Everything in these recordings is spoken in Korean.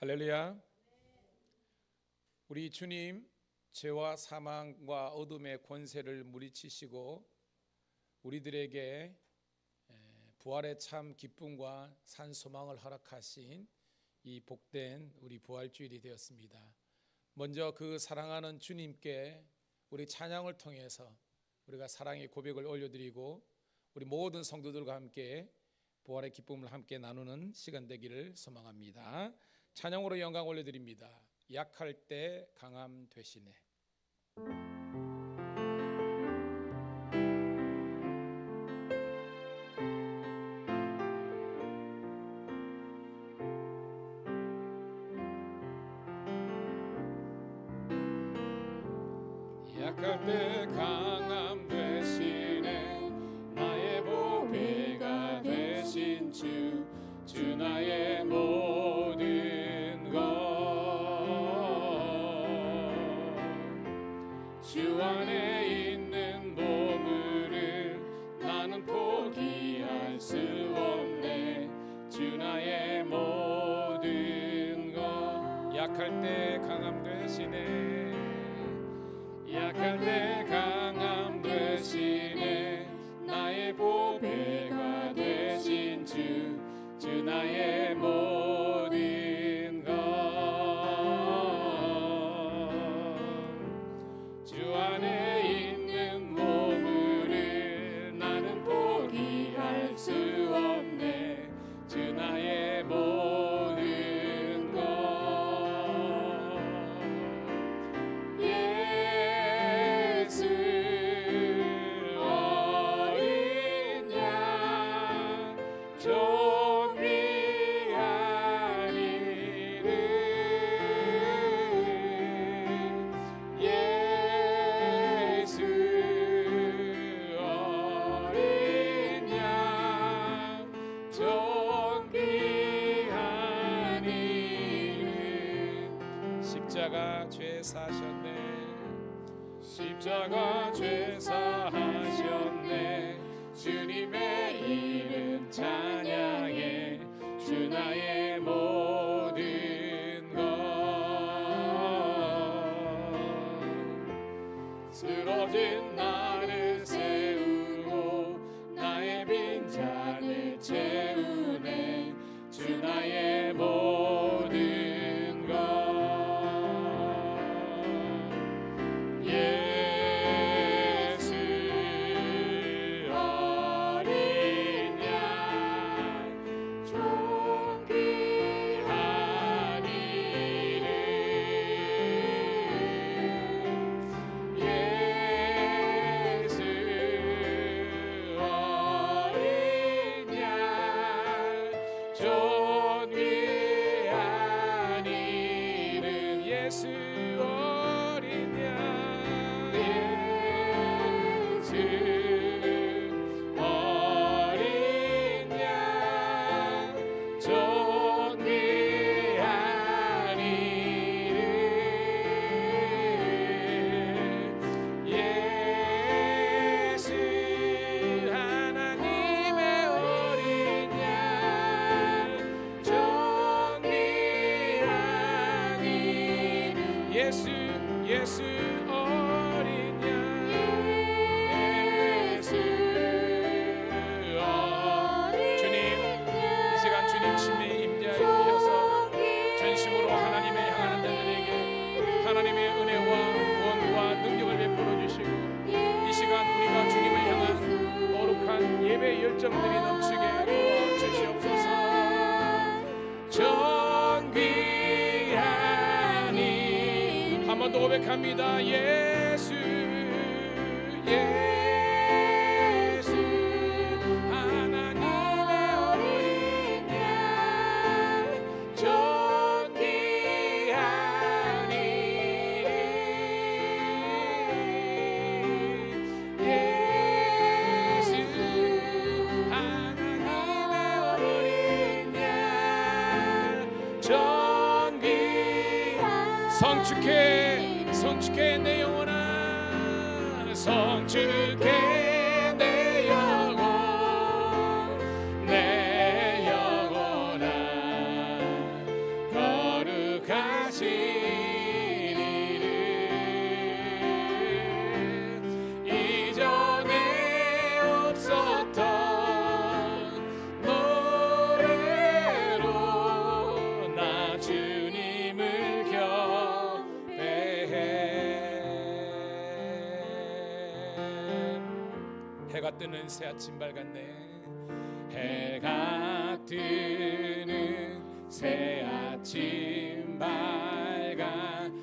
할렐루야. 우리 주님 죄와 사망과 어둠의 권세를 물리치시고 우리들에게 부활의 참 기쁨과 산 소망을 허락하신 이 복된 우리 부활주일이 되었습니다. 먼저 그 사랑하는 주님께 우리 찬양을 통해서 우리가 사랑의 고백을 올려드리고 우리 모든 성도들과 함께 부활의 기쁨을 함께 나누는 시간 되기를 소망합니다. 찬양으로 영광 올려드립니다. 약할 때 강함 되시네. 약할 때 강함 되시네. 나의 보배가 되신 주 나의 모든 것. 주 안에 있는 보물을 나는 포기할 수 없네. 주 나의 모든 것. 약할 때 강함 되시네. 약할 때 강함 되시네. 나의 보배가 되신 주 나의 모든 것. 주 안에 있는 보물을 나는 포기할 수 없네. 주 나의 모든 것. 예수 어린 양 존귀한 이름. 예수 어린 양 존귀한 이름. 십자가 죄 사셨네. 십자가 죄 사하셨네. 주님의 이름 찬양해. 주 나의 모든 것. 쓰러진 나를 세우고 나의 빈잔을 채우네. 주 나의 모든 것. 예수 어린 양 존귀한 이름. 예수 어린 양 존귀한 이름. 예수 어린 양. 예수 어린 양 존귀한 이름. 예수 하나님의 어린 양 존귀한 이름. 예수 어린 양. 예수 주님, 이 시간 주님 친히 임재하여 전심으로 하나님을 향하는 자들에게 하나님의 은혜와 구원과 능력을 베풀어 주시고 이 시간 우리가 주님을 향한 거룩한 예배 열정들이 넘치게 도와주시옵소서. 존귀한 이름. 한 번 더 고백합니다. 예수 하나님의 어린 양 존귀한 이름. 예수 하나님의 어린 양 존귀한. 성축해 내 영혼아. 성축해 내 영혼. 내 영혼아 거룩 뜨는 새 아침 밝았네. 해가 뜨는 새 아침 밝았네.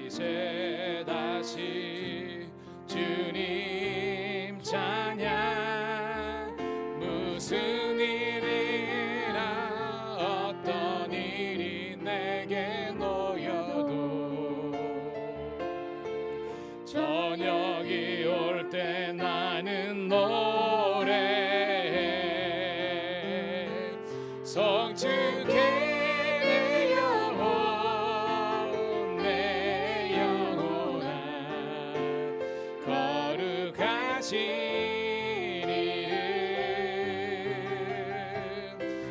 이제 다시 주님 찬양. 무슨 일이나 어떤 일이 내게 놓여도 저녁이 올 때 나는 노래해. 성주께 내 영혼 내 영혼아 거룩하시니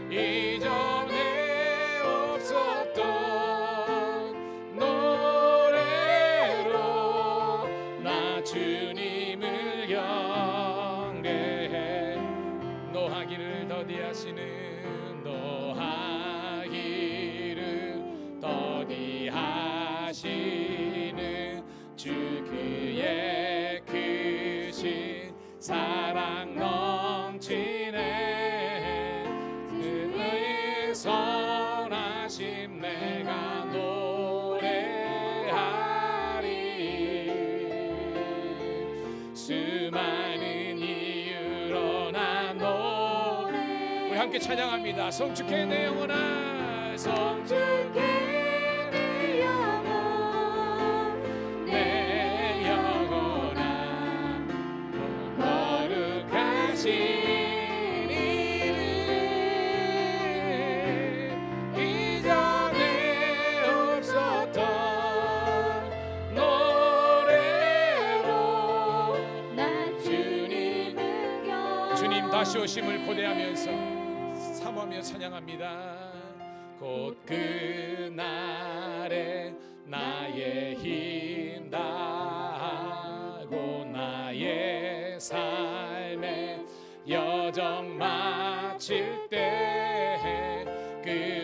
이전에 없었던 노래로 나 주님을 경배해. 노하기를 더디하시는 노하기를 더디하시는 주 그의 크신 사랑 넘치네. 그의 선하심 내가 노래하리. 수많은 이유로 나 노래. 우리 함께 찬양합니다. 성주께 내 영혼아 성주께 내 영혼 내 영혼아 거룩하신 이름 이전에 없었던 노래로 나 주님 다시 오심을 고대하면서 사모하며 찬양합니다. 곧 그날에 나의 힘 다하고 나의 삶의 여정 마칠 때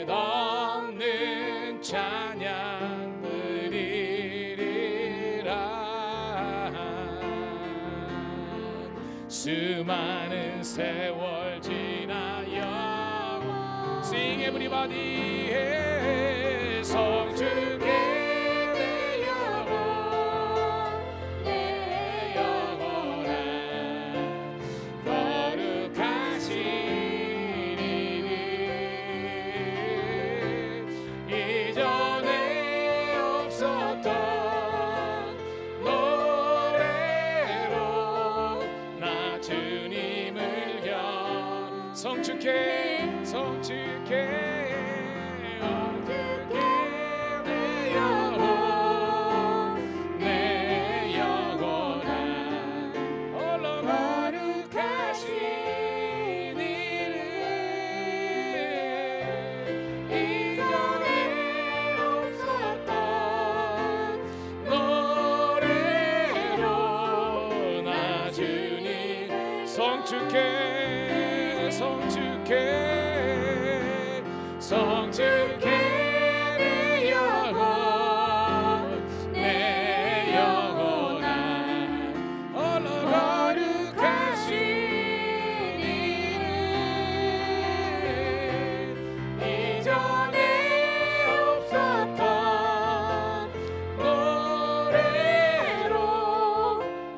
끝없는 찬양 드리리라. 수많은 세월 지나여 Sing everybody. 성주께 내 영혼 내 영혼아 거룩하신 이름 이전에 없었던 노래로 나 주님을 성주께 성주께 내 영혼 내 영혼아 홀로 거룩하신 이름 이전에 없었던 노래로 나 주님 성주께 성주께 성주께 내 영혼 내 영혼아 홀로 거룩하신 이름 이전에 없었던 노래로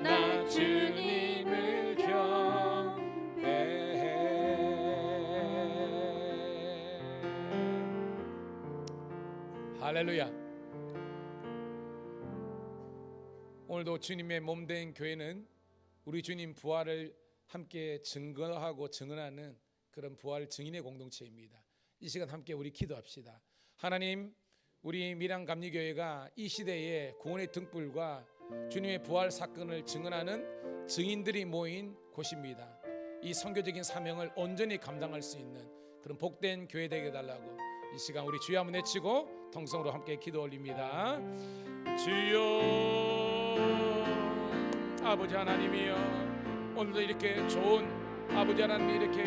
나 주님을 경배해. 할렐루야. 오늘도 주님의 몸된 교회는 우리 주님 부활을 함께 증거하고 증언하는 그런 부활 증인의 공동체입니다. 이 시간 함께 우리 기도합시다. 하나님, 우리 밀양감리교회가 이 시대에 구원의 등불과 주님의 부활 사건을 증언하는 증인들이 모인 곳입니다. 이 선교적인 사명을 온전히 감당할 수 있는 그런 복된 교회 되게 해달라고 이 시간 우리 주여 한번 외치고 통성으로 함께 기도 올립니다. 주여 아버지 하나님이여, 오늘도 이렇게 좋은 아버지 하나님 이렇게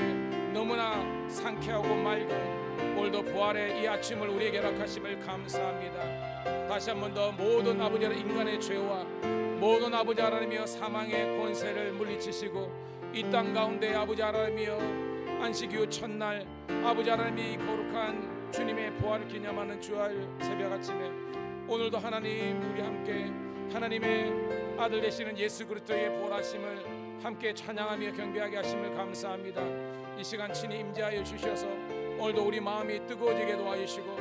너무나 상쾌하고 맑은 오늘도 부활의 이 아침을 우리에게 허락하심을 감사합니다. 다시 한 번 더 모든 아버지 하나님 인간의 죄와 모든 아버지 하나님이여 사망의 권세를 물리치시고 이 땅 가운데 아버지 하나님이여 안식 이후 첫날 아버지 하나님이 거룩한 주님의 부활을 기념하는 주일 새벽 아침에 오늘도 하나님 우리 함께 하나님의 아들 되시는 예수 그리스도의 부활하심을 함께 찬양하며 경배하게 하심을 감사합니다. 이 시간 친히 임재하여 주셔서 오늘도 우리 마음이 뜨거워지게 도와주시고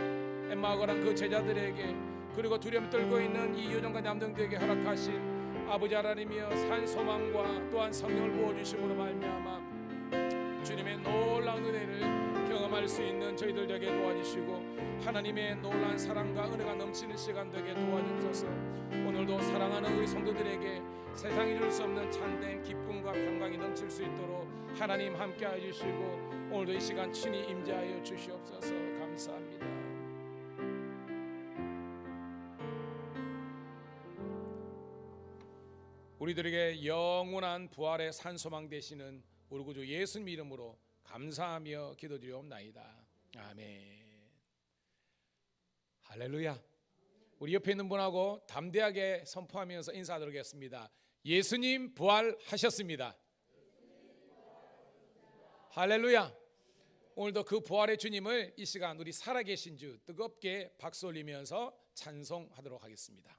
엠마오가란 그 제자들에게 그리고 두려움 떨고 있는 이 여정과 남동들에게 허락하신 아버지 하나님이여 산 소망과 또한 성령을 부어주심으로 말미암아 주님의 놀라운 은혜를 경험할 수 있는 저희들 되게 도와주시고 하나님의 놀라운 사랑과 은혜가 넘치는 시간 되게 도와주셔서 오늘도 사랑하는 우리 성도들에게 세상이 이룰 수 없는 참된 기쁨과 평강이 넘칠 수 있도록 하나님 함께하여 주시고 오늘도 이 시간 친히 임재하여 주시옵소서. 감사합니다. 우리들에게 영원한 부활의 산소망 되시는 우리 구주 예수님 이름으로 감사하며 기도드리옵나이다. 아멘. 할렐루야. 우리 옆에 있는 분하고 담대하게 선포하면서 인사드리겠습니다. 예수님 부활하셨습니다. 할렐루야. 오늘도 그 부활의 주님을 이 시간 우리 살아계신 주 뜨겁게 박수 올리면서 찬송하도록 하겠습니다.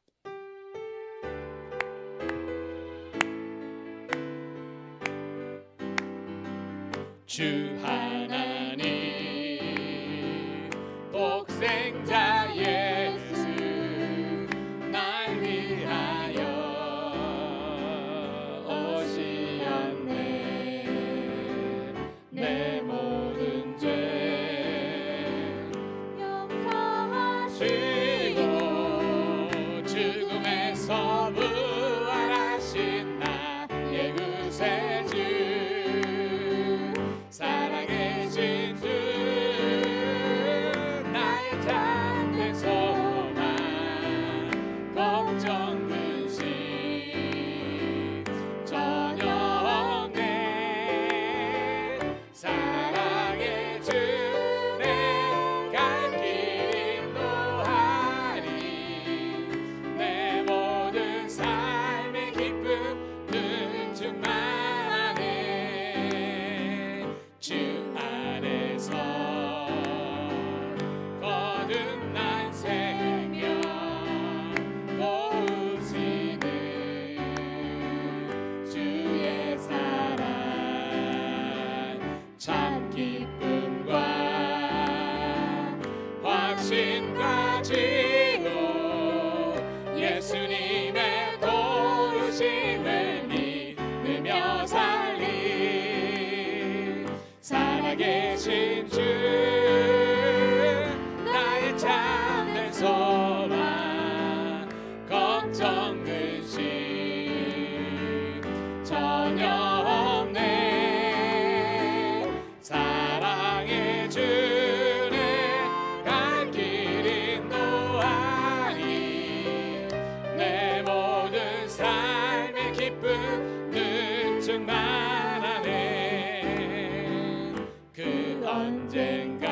주 하나님 복생자 예수 날 위하여 오시었네. 내 모든 죄 용서하시고 죽음에서 부활하신 나의 구세주 살아계신 주 나의 참된 소망 걱정 근심 전혀 없네. 사랑의 주내 갈 길 인도하리. 내 모든 삶의 기쁨 늘 충만하네. 주 안에서 거듭난 생명 보으시는 주의 사랑 참 기쁨과 확신 가지고 예수님의 도우심을 믿으며 살리. 살아계신 주 나의 참된 소망 걱정 근심 전혀 없네. 사랑의 주내 갈 길 인도하리. 내 모든 삶의 기쁨 늘 충만하네. 그 언젠가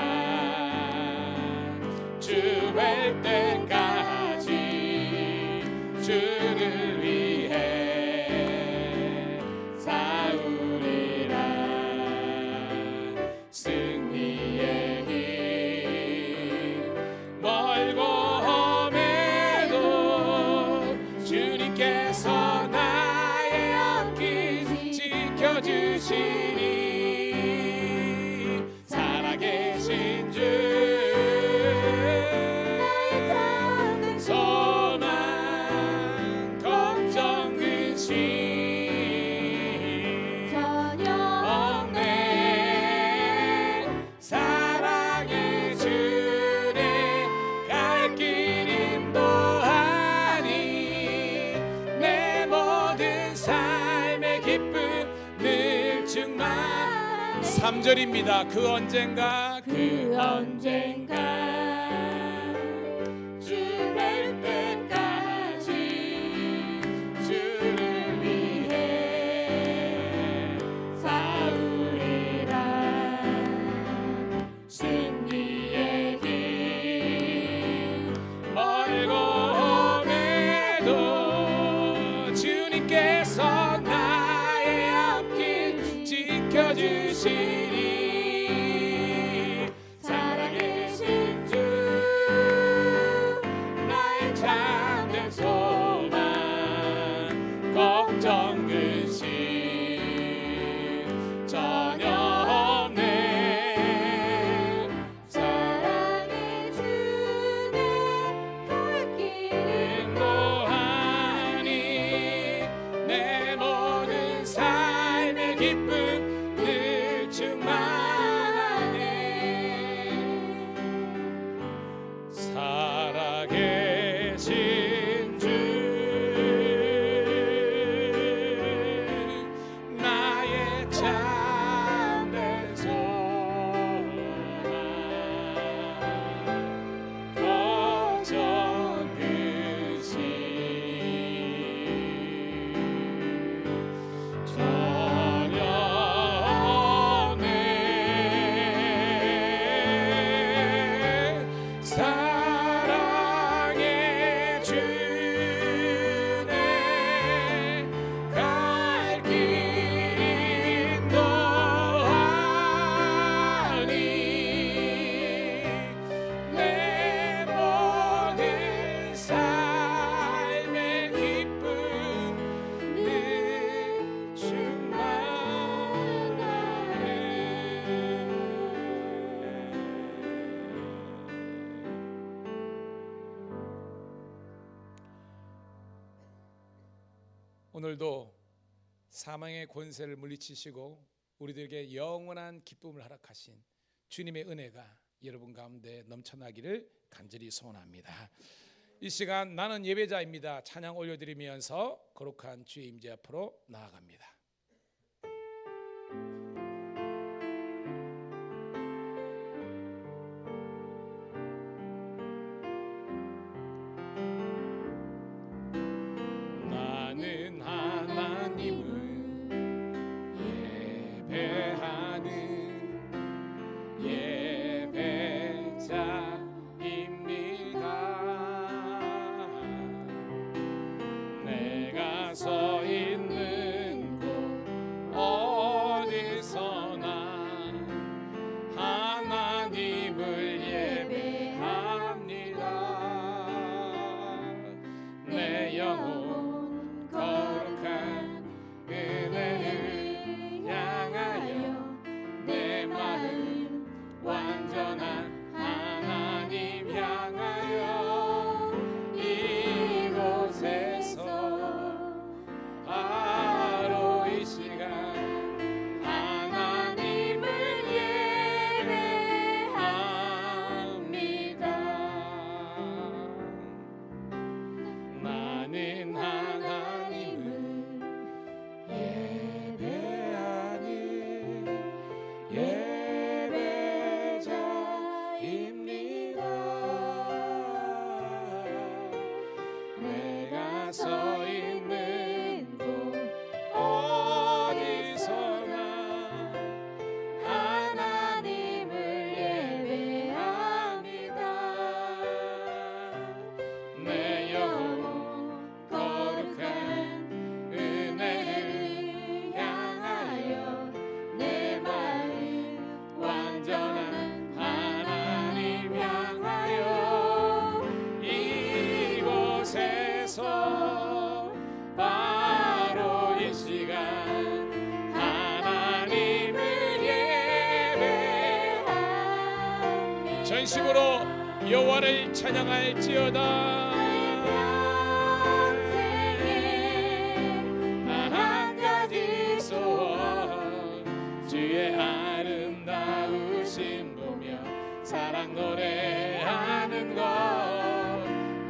주 뵐 때까지 주를 위해 싸우리라. 승리의 길 멀고 험해도 주님께서 나의 앞길 지켜주시니. 살아계신 주 나의 참된 소망 걱정 근심 전혀 없네. 사랑의 주내 갈 길 인도하니. 내 모든 삶의 기쁨 늘 충만. 3절입니다. 그 언젠가 주 뵐 때까지 주를 위해 싸우리라. 승리의 길 멀고 험해도 주 오늘도 사망의 권세를 물리치시고 우리들에게 영원한 기쁨을 허락하신 주님의 은혜가 여러분 가운데 넘쳐나기를 간절히 소원합니다. 이 시간 나는 예배자입니다. 찬양 올려드리면서 거룩한 주의 임재 앞으로 나아갑니다. 나는 하나님을 예배하는 예배자입니다. 내가 서 있는 곳 어디서나 하나님을 예배합니다. 내 영혼 거룩한 은혜를 향하여 내 마음 완전한 하나님 향하여 이곳에서 바로 이 시간 하나님을 예배합니다. 나는 하나님을 예배하는 예배자입니다. 내가 서 있는 곳 어디서나 하나님을 예배합니다. 내 영혼 거룩한 은혜를 향하여 내 마음 완전한 하나님 향하여 이곳에서 바로 이 시간 하나님을 예배합니다. 전심으로 여호와를 찬양할지어다. 한 가지 소원 주의 아름다우심 보며 사랑 노래하는 것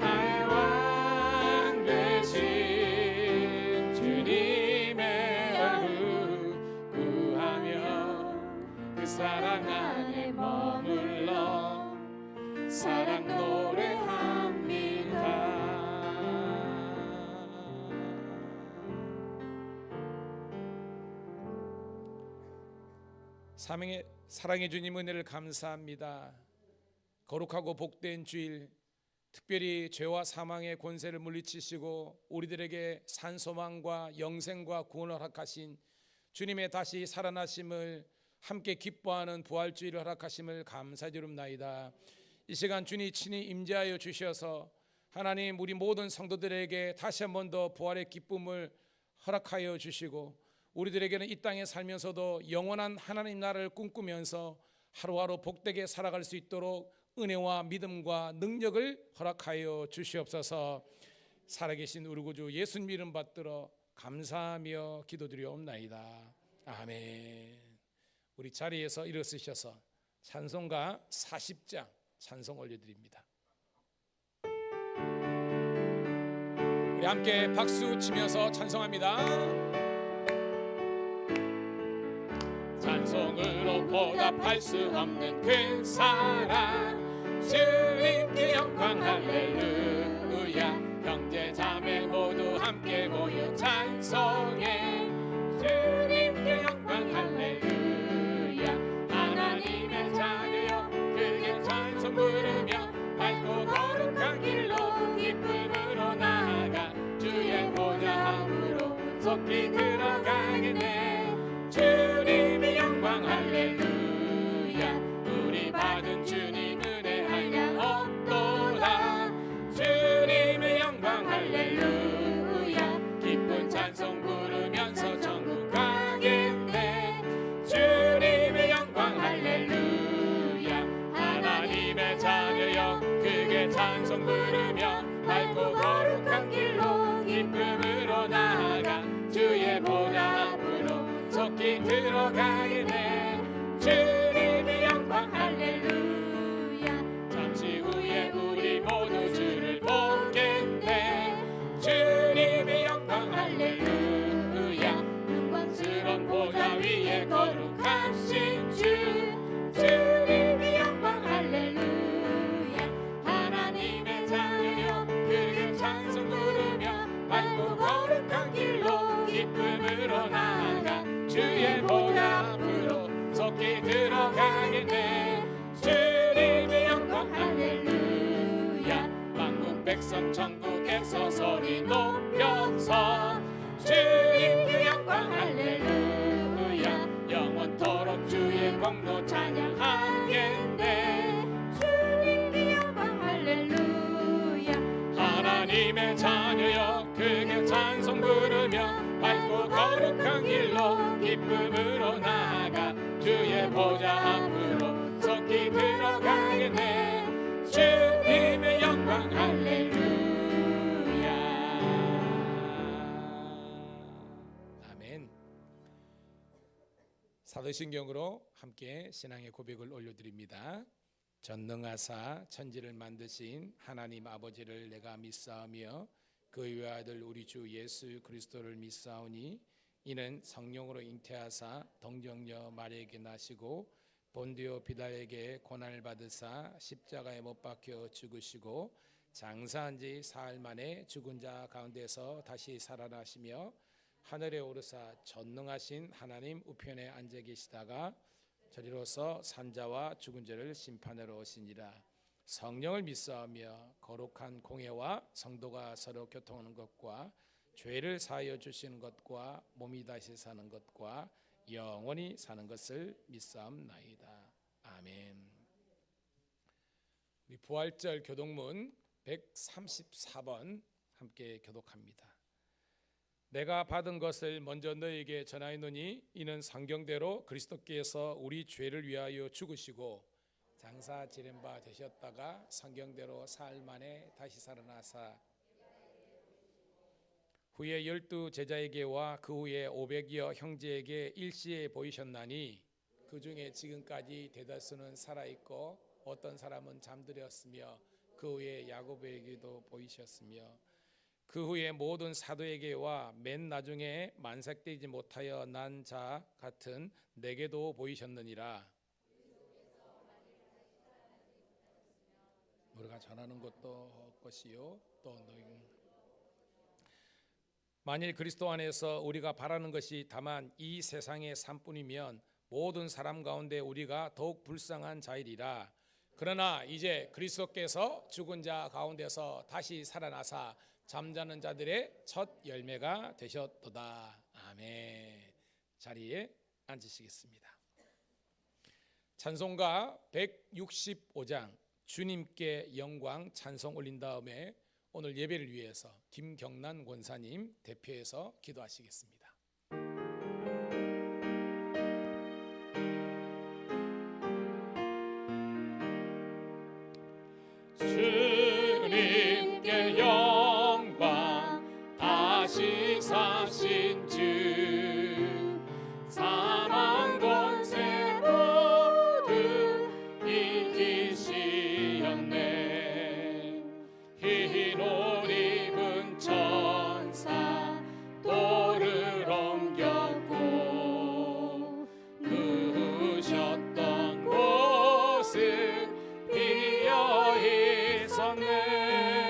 나의 왕 되신 주님의 얼굴 구하며 그 사랑 안에 머물러 사랑 노래합니다. 사랑의 주님 은혜를 감사합니다. 거룩하고 복된 주일, 특별히 죄와 사망의 권세를 물리치시고 우리들에게 산소망과 영생과 구원을 허락하신 주님의 다시 살아나심을 함께 기뻐하는 부활주일을 허락하심을 감사드립니다. 이 시간 주님 친히 임재하여 주셔서 하나님 우리 모든 성도들에게 다시 한 번 더 부활의 기쁨을 허락하여 주시고 우리들에게는 이 땅에 살면서도 영원한 하나님 나라를 꿈꾸면서 하루하루 복되게 살아갈 수 있도록 은혜와 믿음과 능력을 허락하여 주시옵소서. 살아계신 우리 구주 예수님 이름 받들어 감사하며 기도드리옵나이다. 아멘. 우리 자리에서 일어서셔서 찬송가 40장 찬송 올려드립니다. 우리 함께 박수 치면서 찬송합니다. 찬송으로 보답할 수 없는 그 사랑 주님께 영광 할렐루야. 형제 자매 모두 함께 모여 찬송해 주님께 영광 할렐루야. 하나님의 자녀여 크게 찬송 부르며 밝고 거룩한 길로 기쁨으로 나아가 주의 보좌 앞으로 속히 들어가겠네. 주님의 영광 할렐루야. 우리 받은 주님 은혜 한량 없도다. 주님의 영광 할렐루야. 기쁜 찬송 부르면서 천국 가겠네. 주님의 영광 할렐루야. 하나님의 자녀여 크게 찬송 부르며 밝고 거룩한 길로 기쁨으로 나아가 속히 들어가게 돼. 주님의 영광 할렐루야. 잠시 후에 우리 모두 주를 보겠네. 주님의 영광 할렐루야. 영광스러운 보좌 위에 거룩하신 주. 주님의 영광 할렐루야. 하나님의 자녀여 그의 찬송 부르며 맑고 거룩한 길로 기쁨으로 나아가 주의 보좌 앞으로 속히 들어가게 돼. 주님의 영광 할렐루야. 만국 백성 천국에서 소리 높여서 주님의 영광 할렐루야. 영원토록 주의 공로 찬양하겠네. 주님의 영광 할렐루야. 하나님의 자녀여 그의 찬송 부르며 맑고 거룩한 길로 기쁨으로 나아가 주의 보좌 앞으로 속히 들어가겠네. 주님의 영광 할렐루야. 아멘. 사도신경으로 함께 신앙의 고백을 올려드립니다. 전능하사 천지를 만드신 하나님 아버지를 내가 믿사오며 그의 아들 우리 주 예수 그리스도를 믿사오니 이는 성령으로 잉태하사 동정녀 마리아에게 나시고 본디오 비달에게 고난을 받으사 십자가에 못 박혀 죽으시고 장사한 지 사흘 만에 죽은 자 가운데서 다시 살아나시며 하늘에 오르사 전능하신 하나님 우편에 앉아 계시다가 저리로서 산자와 죽은 자를 심판하러 오시니라. 성령을 믿사오며 거룩한 공회와 성도가 서로 교통하는 것과 죄를 사하여 주시는 것과 몸이 다시 사는 것과 영원히 사는 것을 믿사옵나이다. 아멘. 우리 부활절 교독문 134번 함께 교독합니다. 내가 받은 것을 먼저 너에게 전하노니 이는 성경대로 그리스도께서 우리 죄를 위하여 죽으시고 장사 지낸 바 되셨다가 성경대로 사흘 만에 다시 살아나사 후에 12 제자에게와 그 후에 500여 형제에게 일시에 보이셨나니 그 중에 지금까지 대다수는 살아있고 어떤 사람은 잠들었으며 그 후에 야고보에게도 보이셨으며 그 후에 모든 사도에게와 맨 나중에 만삭되지 못하여 난 자 같은 내게도 보이셨느니라. 우리가 전하는 것도 것이요 또 너희 만일 그리스도 안에서 우리가 바라는 것이 다만 이 세상의 삶뿐이면 모든 사람 가운데 우리가 더욱 불쌍한 자이리라. 그러나 이제 그리스도께서 죽은 자 가운데서 다시 살아나사 잠자는 자들의 첫 열매가 되셨도다. 아멘. 자리에 앉으시겠습니다. 찬송가 165장 주님께 영광 찬송 올린 다음에 오늘 예배를 위해서 김경란 권사님 대표해서 기도하시겠습니다. 주님께 영광 다시 사신 주 사망 권세 모두 이기시었네. 흰 옷 입은 천사 돌을 옮겼고 누우셨던 곳은 비어 있었네.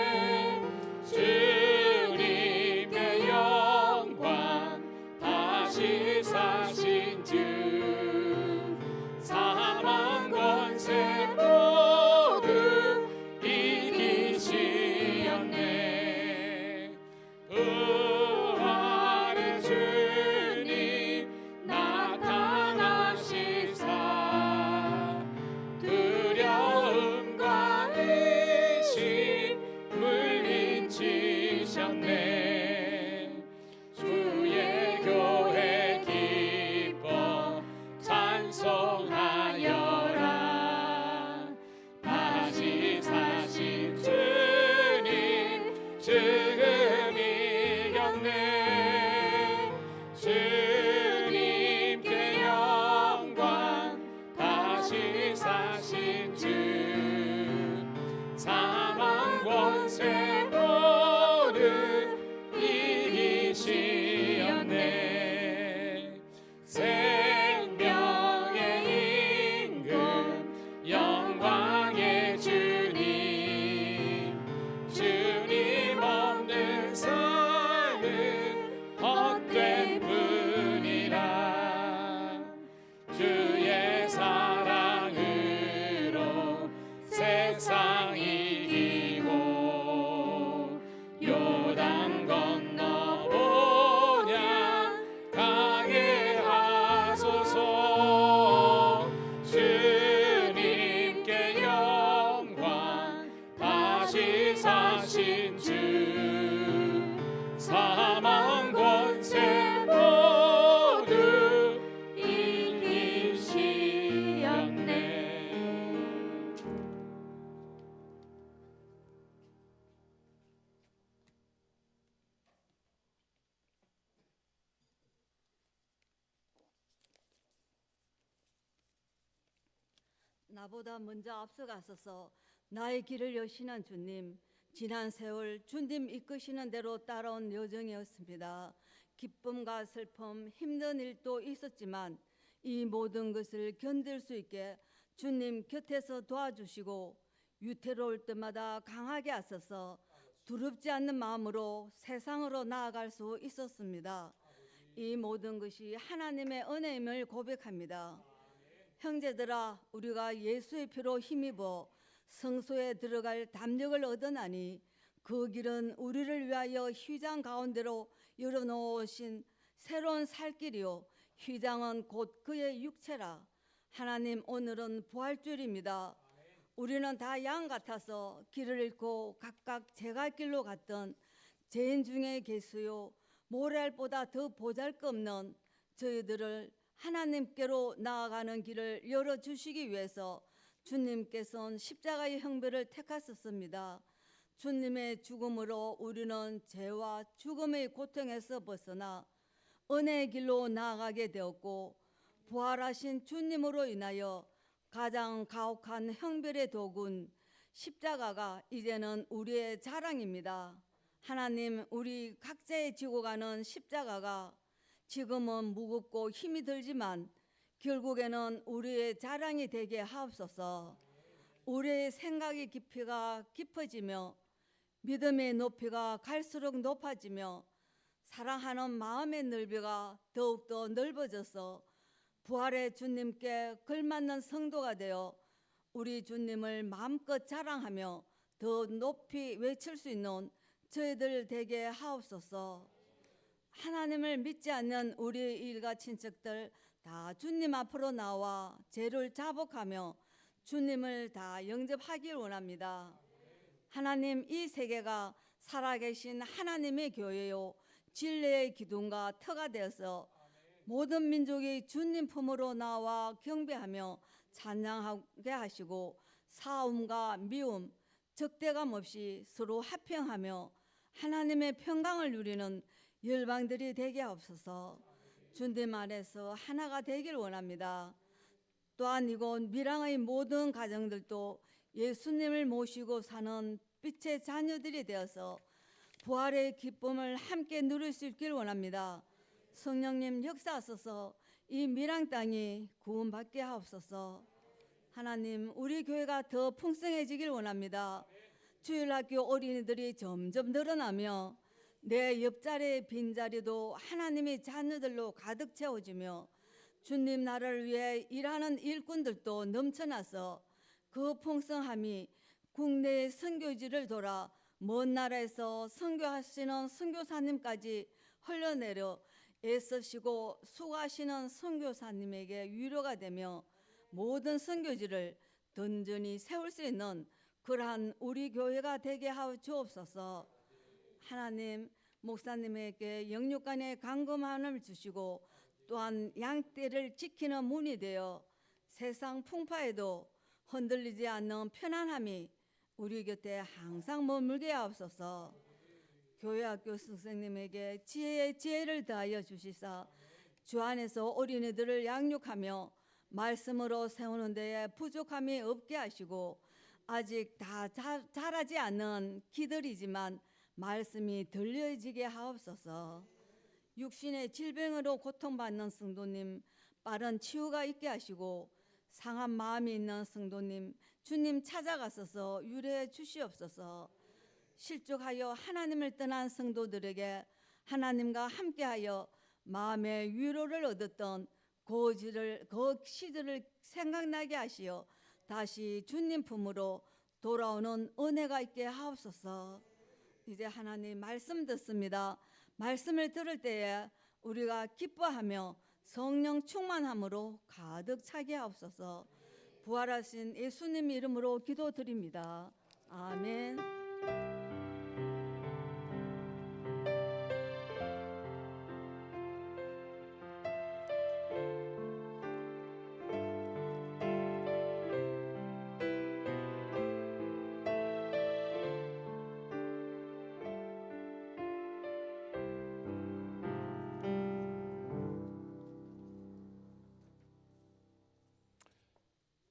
주님 주님 없는 삶은 헛된 뿐이라 주의 사랑으로 세상 이기고 요단 건너보냐 가게 하소서 주님께 영광 다시 사신 주 사망 권세 모두 이기시었네. 나보다 먼저 앞서가셔서 나의 길을 여시는 주님, 지난 세월 주님 이끄시는 대로 따라온 여정이었습니다. 기쁨과 슬픔, 힘든 일도 있었지만 이 모든 것을 견딜 수 있게 주님 곁에서 도와주시고 위태로울 때마다 강하게 하셔서 두렵지 않는 마음으로 세상으로 나아갈 수 있었습니다. 이 모든 것이 하나님의 은혜임을 고백합니다. 형제들아, 우리가 예수의 피로 힘입어 성소에 들어갈 담력을 얻으나니 그 길은 우리를 위하여 휘장 가운데로 열어놓으신 새로운 살 길이요 휘장은 곧 그의 육체라. 하나님, 오늘은 부활주일입니다. 우리는 다 양 같아서 길을 잃고 각각 제갈 길로 갔던 죄인 중에 계수요 모래알보다 더 보잘것없는 저희들을 하나님께로 나아가는 길을 열어주시기 위해서 주님께서는 십자가의 형벌을 택하셨습니다. 주님의 죽음으로 우리는 죄와 죽음의 고통에서 벗어나 은혜의 길로 나아가게 되었고 부활하신 주님으로 인하여 가장 가혹한 형벌의 도군 십자가가 이제는 우리의 자랑입니다. 하나님, 우리 각자의 지고 가는 십자가가 지금은 무겁고 힘이 들지만 결국에는 우리의 자랑이 되게 하옵소서. 우리의 생각의 깊이가 깊어지며 믿음의 높이가 갈수록 높아지며 사랑하는 마음의 넓이가 더욱더 넓어져서 부활의 주님께 걸맞는 성도가 되어 우리 주님을 마음껏 자랑하며 더 높이 외칠 수 있는 저희들 되게 하옵소서. 하나님을 믿지 않는 우리 일가 친척들 다 주님 앞으로 나와 죄를 자복하며 주님을 다 영접하길 원합니다. 하나님, 이 세계가 살아계신 하나님의 교회요 진리의 기둥과 터가 되어서 모든 민족이 주님 품으로 나와 경배하며 찬양하게 하시고 싸움과 미움, 적대감 없이 서로 화평하며 하나님의 평강을 누리는 열방들이 되게 하옵소서. 주님 안에서 하나가 되길 원합니다. 또한 이곳 밀양의 모든 가정들도 예수님을 모시고 사는 빛의 자녀들이 되어서 부활의 기쁨을 함께 누릴 수 있길 원합니다. 성령님 역사하소서. 이 밀양 땅이 구원받게 하옵소서. 하나님, 우리 교회가 더 풍성해지길 원합니다. 주일학교 어린이들이 점점 늘어나며 내 옆자리의 빈자리도 하나님의 자녀들로 가득 채워지며 주님 나라를 위해 일하는 일꾼들도 넘쳐나서 그 풍성함이 국내의 선교지를 돌아 먼 나라에서 선교하시는 선교사님까지 흘러내려 애쓰시고 수고하시는 선교사님에게 위로가 되며 모든 선교지를 든든히 세울 수 있는 그러한 우리 교회가 되게 하여 주옵소서. 하나님, 목사님에게 영육간의 강건함을 주시고 또한 양떼를 지키는 문이 되어 세상 풍파에도 흔들리지 않는 편안함이 우리 곁에 항상 머물게 하옵소서. 교회학교 선생님에게 지혜의 지혜를 더하여 주시사 주 안에서 어린이들을 양육하며 말씀으로 세우는 데에 부족함이 없게 하시고 아직 다 자라지 않는 기들이지만 말씀이 들려지게 하옵소서. 육신의 질병으로 고통받는 성도님 빠른 치유가 있게 하시고 상한 마음이 있는 성도님, 주님 찾아가소서 유래해 주시옵소서. 실족하여 하나님을 떠난 성도들에게 하나님과 함께하여 마음의 위로를 얻었던 그 시절을 생각나게 하시어 다시 주님 품으로 돌아오는 은혜가 있게 하옵소서. 이제 하나님 말씀 듣습니다. 말씀을 들을 때에 우리가 기뻐하며 성령 충만함으로 가득 차게 하옵소서. 부활하신 예수님 이름으로 기도드립니다. 아멘.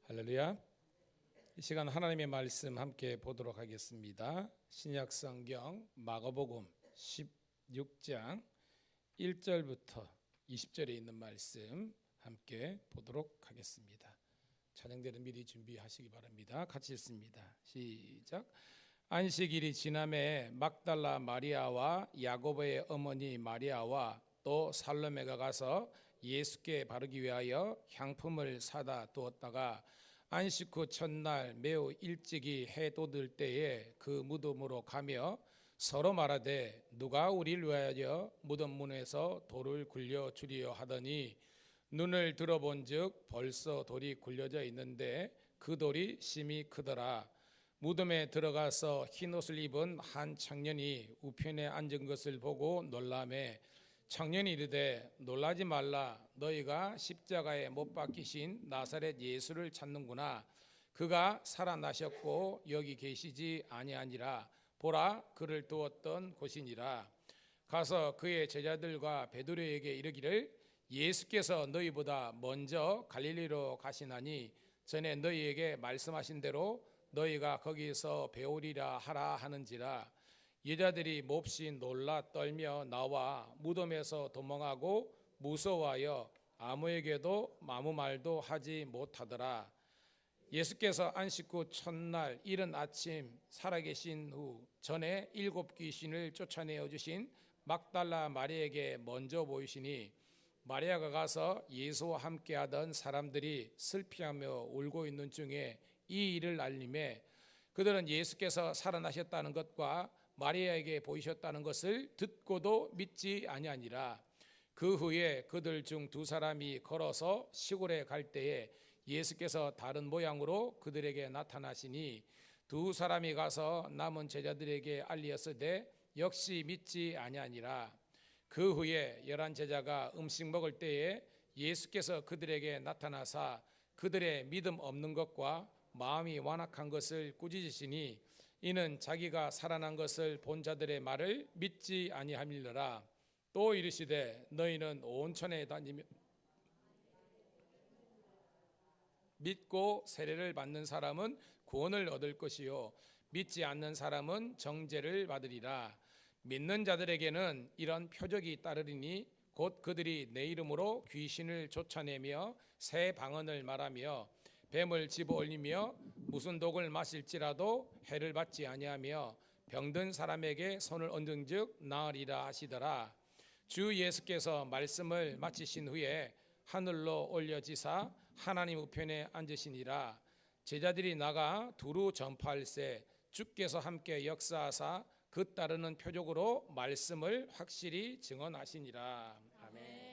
할렐루야. 이 시간 하나님의 말씀 함께 보도록 하겠습니다. 신약 성경 마가복음 16장 1절부터 20절에 있는 말씀 함께 보도록 하겠습니다. 찬양대는 미리 준비하시기 바랍니다. 같이 읽습니다. 시작. 안식일이 지남에 막달라 마리아와 야고보의 어머니 마리아와 또 살로메가 가서 예수께 바르기 위하여 향품을 사다 두었다가 안식 후 첫날 매우 일찍이 해 돋을 때에 그 무덤으로 가며 서로 말하되 누가 우리를 위하여 무덤 문에서 돌을 굴려 주리요 하더니 눈을 들어본즉 벌써 돌이 굴려져 있는데 그 돌이 심히 크더라. 무덤에 들어가서 흰옷을 입은 한 청년이 우편에 앉은 것을 보고 놀라매 청년이 이르되 놀라지 말라. 너희가 십자가에 못 박히신 나사렛 예수를 찾는구나. 그가 살아나셨고 여기 계시지 아니하니라. 보라, 그를 두었던 곳이니라. 가서 그의 제자들과 베드로에게 이르기를 예수께서 너희보다 먼저 갈릴리로 가시나니 전에 너희에게 말씀하신 대로 너희가 거기서 배우리라 하라 하는지라. 여자들이 몹시 놀라 떨며 나와 무덤에서 도망하고 무서워하여 아무에게도 아무 말도 하지 못하더라. 예수께서 안식 후 첫날 이른 아침 살아계신 후 전에 7 귀신을 쫓아내어 주신 막달라 마리아에게 먼저 보이시니 마리아가 가서 예수와 함께하던 사람들이 슬피하며 울고 있는 중에 이 일을 알림해 그들은 예수께서 살아나셨다는 것과 마리아에게 보이셨다는 것을 듣고도 믿지 아니하니라. 그 후에 그들 중 2 사람이 걸어서 시골에 갈 때에 예수께서 다른 모양으로 그들에게 나타나시니 2 사람이 가서 남은 제자들에게 알리었으되 역시 믿지 아니하니라. 그 후에 11 제자가 음식 먹을 때에 예수께서 그들에게 나타나사 그들의 믿음 없는 것과 마음이 완악한 것을 꾸짖으시니 이는 자기가 살아난 것을 본 자들의 말을 믿지 아니함이니라. 또 이르시되 너희는 온 천에 다니며 믿고 세례를 받는 사람은 구원을 얻을 것이요 믿지 않는 사람은 정죄를 받으리라. 믿는 자들에게는 이런 표적이 따르리니 곧 그들이 내 이름으로 귀신을 쫓아내며 새 방언을 말하며 뱀을 집어올리며 무슨 독을 마실지라도 해를 받지 아니하며 병든 사람에게 손을 얹은즉 나으리라 하시더라. 주 예수께서 말씀을 마치신 후에 하늘로 올려지사 하나님 우편에 앉으시니라. 제자들이 나가 두루 전파할세 주께서 함께 역사하사 그 따르는 표적으로 말씀을 확실히 증언하시니라. 아멘.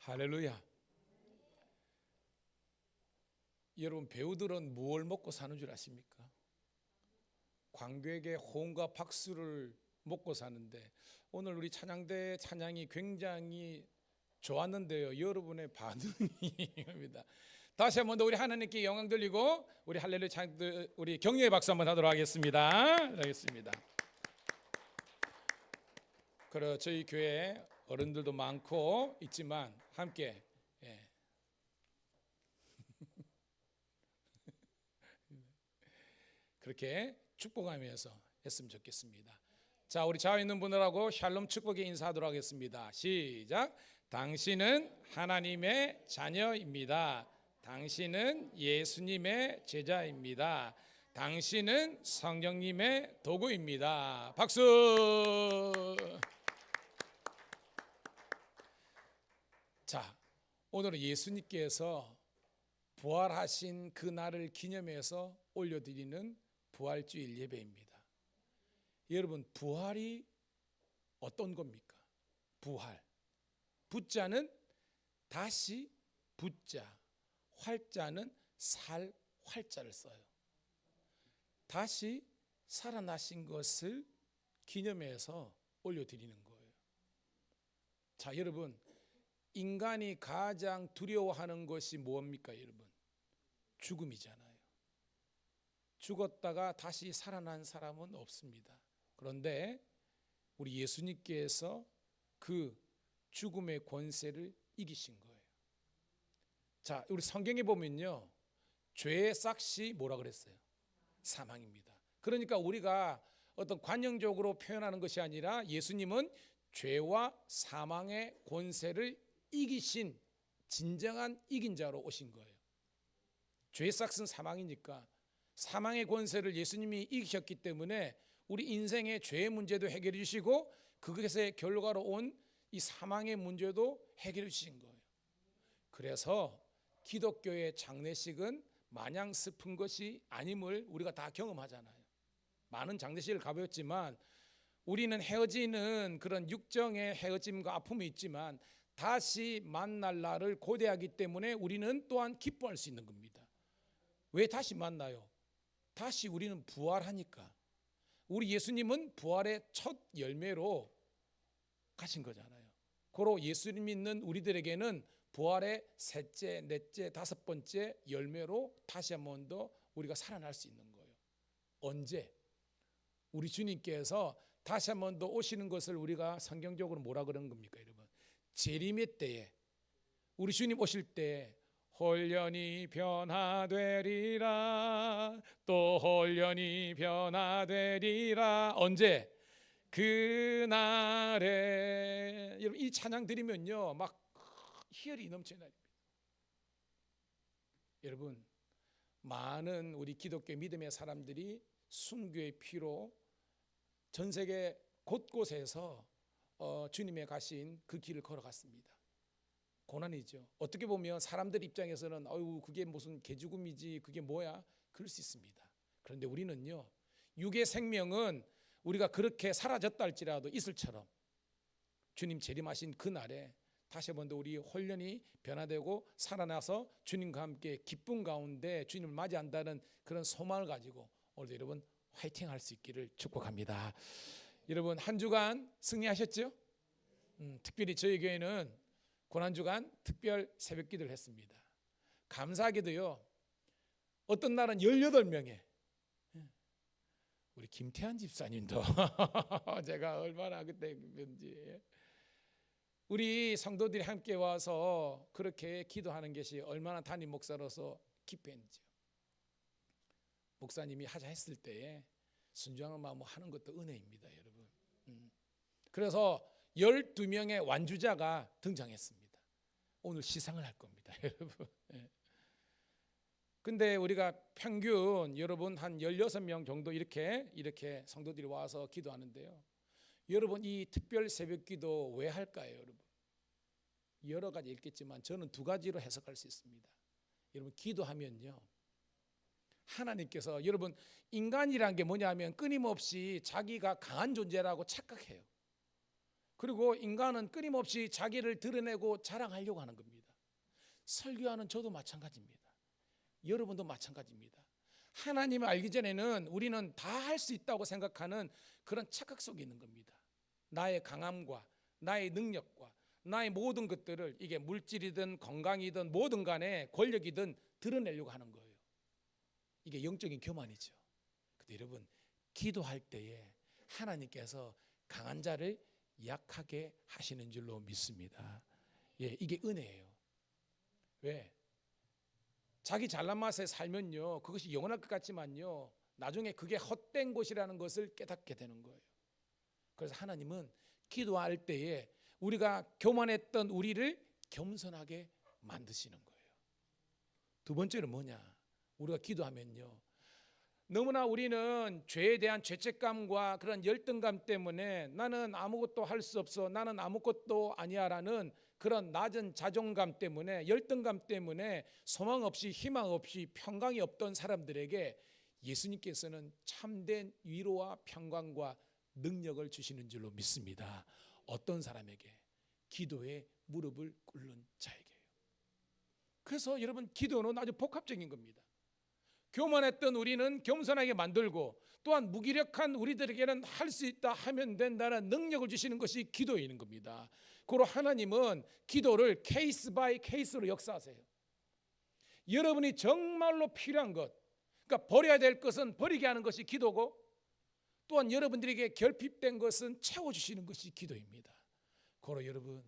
할렐루야. 여러분, 배우들은 무엇을 먹고 사는 줄 아십니까? 관객의 호응과 박수를 먹고 사는데, 오늘 우리 찬양대 찬양이 굉장히 좋았는데요, 여러분의 반응입니다. 다시 한 번 더 우리 하나님께 영광 돌리고 우리 할렐루야 찬양, 우리 격려의 박수 한번 하도록 하겠습니다. 그리고 저희 교회 어른들도 많고 있지만 함께 그렇게 축복하면서 했으면 좋겠습니다. 자, 우리 좌우 있는 분들하고 샬롬 축복의 인사하도록 하겠습니다. 시작. 당신은 하나님의 자녀입니다. 당신은 예수님의 제자입니다. 당신은 성령님의 도구입니다. 박수. 자, 오늘은 예수님께서 부활하신 그 날을 기념해서 올려드리는 부활주일 예배입니다. 여러분, 부활이 어떤 겁니까? 부활. 부자는 다시 부자, 활자는 살 활자를 써요. 다시 살아나신 것을 기념해서 올려드리는 거예요. 자, 여러분, 인간이 가장 두려워하는 것이 뭡니까, 여러분? 죽음이잖아요. 죽었다가 다시 살아난 사람은 없습니다. 그런데 우리 예수님께서 그 죽음의 권세를 이기신 거예요. 자, 우리 성경에 보면요, 죄의 싹이 뭐라 그랬어요? 사망입니다. 그러니까 우리가 어떤 관용적으로 표현하는 것이 아니라 예수님은 죄와 사망의 권세를 이기신 진정한 이긴 자로 오신 거예요. 죄의 싹은 사망이니까 사망의 권세를 예수님이 이기셨기 때문에 우리 인생의 죄의 문제도 해결해 주시고 그것의 결과로 온 이 사망의 문제도 해결해 주신 거예요. 그래서 기독교의 장례식은 마냥 슬픈 것이 아님을 우리가 다 경험하잖아요. 많은 장례식을 가보았지만 우리는 헤어지는 그런 육정의 헤어짐과 아픔이 있지만 다시 만날 날을 고대하기 때문에 우리는 또한 기뻐할 수 있는 겁니다. 왜 다시 만나요? 다시 우리는 부활하니까. 우리 예수님은 부활의 첫 열매로 가신 거잖아요. 고로 예수님 믿는 우리들에게는 부활의 셋째, 넷째, 다섯 번째 열매로 다시 한 번 더 우리가 살아날 수 있는 거예요. 언제? 우리 주님께서 다시 한 번 더 오시는 것을 우리가 성경적으로 뭐라 그러는 겁니까, 여러분? 재림의 때에, 우리 주님 오실 때 홀연히 변화되리라, 또 홀연히 변화되리라. 언제? 그날에 여러분 이 찬양 드리면요 막 희열이 넘치는 날입니다. 여러분 많은 우리 기독교 믿음의 사람들이 순교의 피로 전 세계 곳곳에서 주님의 가신 그 길을 걸어갔습니다. 고난이죠. 어떻게 보면 사람들 입장에서는 어유 그게 무슨 개죽음이지 그게 뭐야 그럴 수 있습니다. 그런데 우리는요 육의 생명은 우리가 그렇게 사라졌다 할지라도 이슬처럼 주님 재림하신 그날에 다시 한 번 더 우리 혼련이 변화되고 살아나서 주님과 함께 기쁨 가운데 주님을 맞이한다는 그런 소망을 가지고 오늘도 여러분 화이팅 할 수 있기를 축복합니다. 여러분 한 주간 승리하셨죠? 특별히 저희 교회는 고난주간 특별 새벽 기도를 했습니다. 감사하게도요 어떤 날은 18명의 우리 김태한 집사님도 제가 얼마나 그때 그런지 우리 성도들이 함께 와서 그렇게 기도하는 것이 얼마나 담임 목사로서 기쁘는지요. 목사님이 하자 했을 때에 순종한 마음으로 하는 것도 은혜입니다, 여러분. 그래서 12명의 완주자가 등장했습니다. 오늘 시상을 할 겁니다, 여러분. 근데 우리가 평균 여러분 한 16명 정도 이렇게 성도들이 와서 기도하는데요. 여러분 이 특별 새벽 기도 왜 할까요, 여러분? 여러 가지 있겠지만 저는 두 가지로 해석할 수 있습니다. 여러분 기도하면요. 하나님께서 여러분 인간이란 게 뭐냐면 끊임없이 자기가 강한 존재라고 착각해요. 그리고 인간은 끊임없이 자기를 드러내고 자랑하려고 하는 겁니다. 설교하는 저도 마찬가지입니다. 여러분도 마찬가지입니다. 하나님을 알기 전에는 우리는 다 할 수 있다고 생각하는 그런 착각 속에 있는 겁니다. 나의 강함과 나의 능력과 나의 모든 것들을 이게 물질이든 건강이든 뭐든 간에 권력이든 드러내려고 하는 거예요. 이게 영적인 교만이죠. 근데 여러분 기도할 때에 하나님께서 강한 자를 약하게 하시는 줄로 믿습니다. 예, 이게 은혜예요. 왜? 자기 잘난 맛에 살면요 그것이 영원할 것 같지만요 나중에 그게 헛된 것이라는 것을 깨닫게 되는 거예요. 그래서 하나님은 기도할 때에 우리가 교만했던 우리를 겸손하게 만드시는 거예요. 두 번째는 뭐냐? 우리가 기도하면요 너무나 우리는 죄에 대한 죄책감과 그런 열등감 때문에 나는 아무것도 할 수 없어, 나는 아무것도 아니야 라는 그런 낮은 자존감 때문에 열등감 때문에 소망 없이 희망 없이 평강이 없던 사람들에게 예수님께서는 참된 위로와 평강과 능력을 주시는 줄로 믿습니다. 어떤 사람에게? 기도에 무릎을 꿇는 자에게요. 그래서 여러분 기도는 아주 복합적인 겁니다. 교만했던 우리는 겸손하게 만들고 또한 무기력한 우리들에게는 할 수 있다 하면 된다는 능력을 주시는 것이 기도에 있는 겁니다. 그리고 하나님은 기도를 케이스 바이 케이스로 역사하세요. 여러분이 정말로 필요한 것, 그러니까 버려야 될 것은 버리게 하는 것이 기도고 또한 여러분들에게 결핍된 것은 채워주시는 것이 기도입니다. 그리고 여러분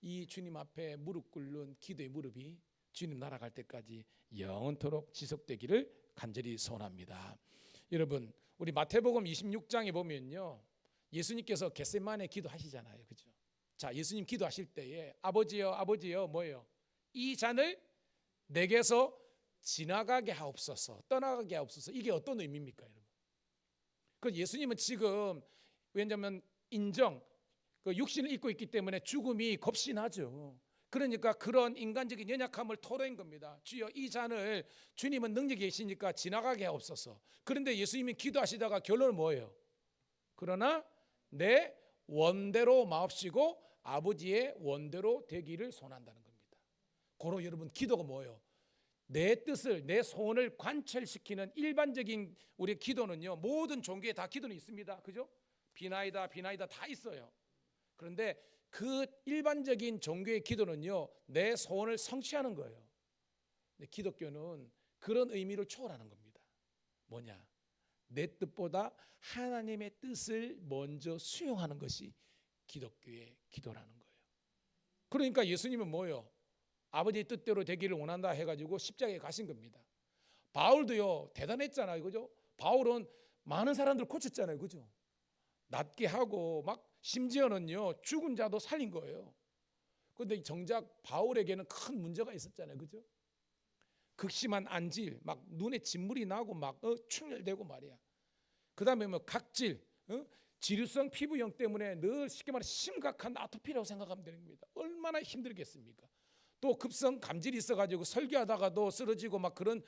이 주님 앞에 무릎 꿇는 기도의 무릎이 주님 날아갈 때까지 영원토록 지속되기를 간절히 소원합니다. 여러분 우리 마태복음 26장에 보면요 예수님께서 겟세마네 기도하시잖아요, 그죠? 자, 예수님 기도하실 때에 아버지여 아버지여 뭐예요? 이 잔을 내게서 지나가게 하옵소서, 떠나가게 하옵소서. 이게 어떤 의미입니까, 여러분? 그 예수님은 지금 왜냐하면 그 육신을 입고 있기 때문에 죽음이 겁신하죠. 그러니까 그런 인간적인 연약함을 토로한 겁니다. 주여 이 잔을 주님은 능력이 계시니까 지나가게 하옵소서. 그런데 예수님이 기도하시다가 결론은 뭐예요? 그러나 내 원대로 마옵시고 아버지의 원대로 되기를 소원한다는 겁니다. 고로 여러분 기도가 뭐예요? 내 뜻을 내 소원을 관철시키는 일반적인 우리 기도는요 모든 종교에 다 기도는 있습니다. 그죠? 비나이다 다 있어요. 그런데 그 일반적인 종교의 기도는요 내 소원을 성취하는 거예요. 근데 기독교는 그런 의미를 초월하는 겁니다. 뭐냐? 내 뜻보다 하나님의 뜻을 먼저 수용하는 것이 기독교의 기도라는 거예요. 그러니까 예수님은 뭐예요? 아버지의 뜻대로 되기를 원한다 해가지고 십자가에 가신 겁니다. 바울도요 대단했잖아요, 그죠? 바울은 많은 사람들 고쳤잖아요, 그죠? 낫게 하고 막 심지어는요 죽은 자도 살린 거예요. 그런데 정작 바울에게는 큰 문제가 있었잖아요, 그죠? 극심한 안질, 막 눈에 진물이 나고 막 충혈되고 말이야. 그다음에 뭐 각질, 지루성 피부염 때문에 늘 쉽게 말해 심각한 아토피라고 생각하면 되는 겁니다. 얼마나 힘들겠습니까? 또 급성 감질이 있어가지고 설교하다가도 쓰러지고 막 그런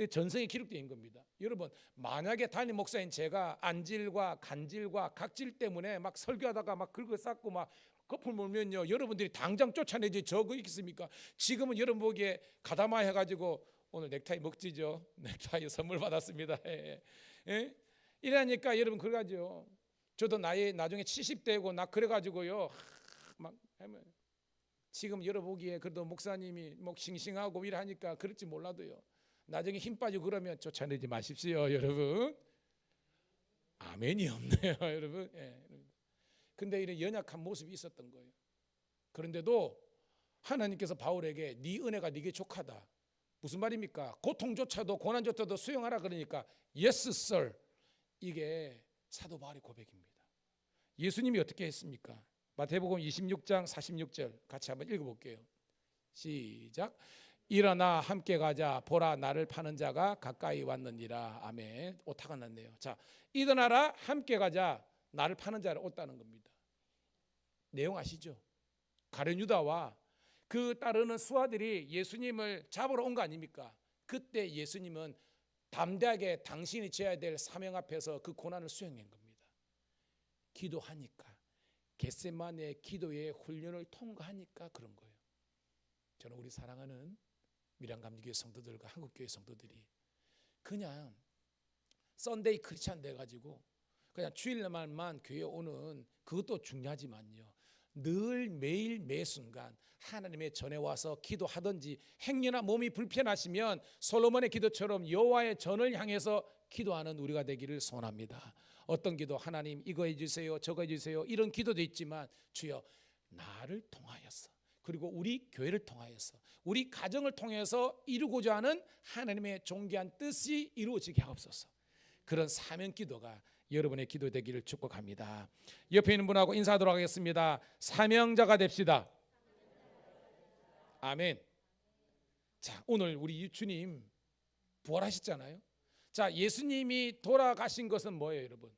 전성이 기록된 겁니다. 여러분, 만약에 담임 목사인 제가 안질과 간질과 각질 때문에 막 설교하다가 막 긁어 쌓고 막 거품 물면요, 여러분들이 당장 쫓아내지 저거 있겠습니까? 지금은 여러분 보기에 가다마 해가지고 오늘 넥타이 먹지죠. 넥타이 선물 받았습니다. 예? 이러니까 여러분 그래가지고 저도 나중에 70대고 나 그래가지고요 막 하면 지금 여러 보기에 그래도 목사님이 뭐 싱싱하고 일하니까 그럴지 몰라도요 나중에 힘 빠지고 그러면 쫓아내지 마십시오, 여러분. 아멘이 없네요, 여러분. 예. 근데 이런 연약한 모습이 있었던 거예요. 그런데도 하나님께서 바울에게 네 은혜가 네게 족하다. 무슨 말입니까? 고통조차도 고난조차도 수용하라 그러니까 yes sir. 이게 사도 바울의 고백입니다. 예수님이 어떻게 했습니까? 마태복음 26장 46절 같이 한번 읽어볼게요. 시작. 일어나 함께 가자. 보라 나를 파는 자가 가까이 왔느니라. 아멘. 오타가 났네요. 자, 일어나라 함께 가자. 나를 파는 자를 얻다는 겁니다. 내용 아시죠? 가룟 유다와 그 따르는 수하들이 예수님을 잡으러 온 거 아닙니까? 그때 예수님은 담대하게 당신이 져야 될 사명 앞에서 그 고난을 수행한 겁니다. 기도하니까, 겟세마네 기도의 훈련을 통과하니까 그런 거예요. 저는 우리 사랑하는 밀양감리교회 성도들과 한국교회 성도들이 그냥 썬데이 크리스찬 돼가지고 그냥 주일날만 교회 오는 그것도 중요하지만요, 늘 매일 매 순간 하나님의 전에 와서 기도하든지 행여나 몸이 불편하시면 솔로몬의 기도처럼 여호와의 전을 향해서 기도하는 우리가 되기를 소원합니다. 어떤 기도? 하나님 이거 해주세요, 저거 해주세요, 이런 기도도 있지만 주여 나를 통하여서, 그리고 우리 교회를 통하여서, 우리 가정을 통해서 이루고자 하는 하나님의 존귀한 뜻이 이루어지게 하옵소서. 그런 사명 기도가 여러분의 기도 되기를 축복합니다. 옆에 있는 분하고 인사하도록 하겠습니다. 사명자가 됩시다. 아멘. 자, 오늘 우리 주님 부활하셨잖아요. 자, 예수님이 돌아가신 것은 뭐예요, 여러분?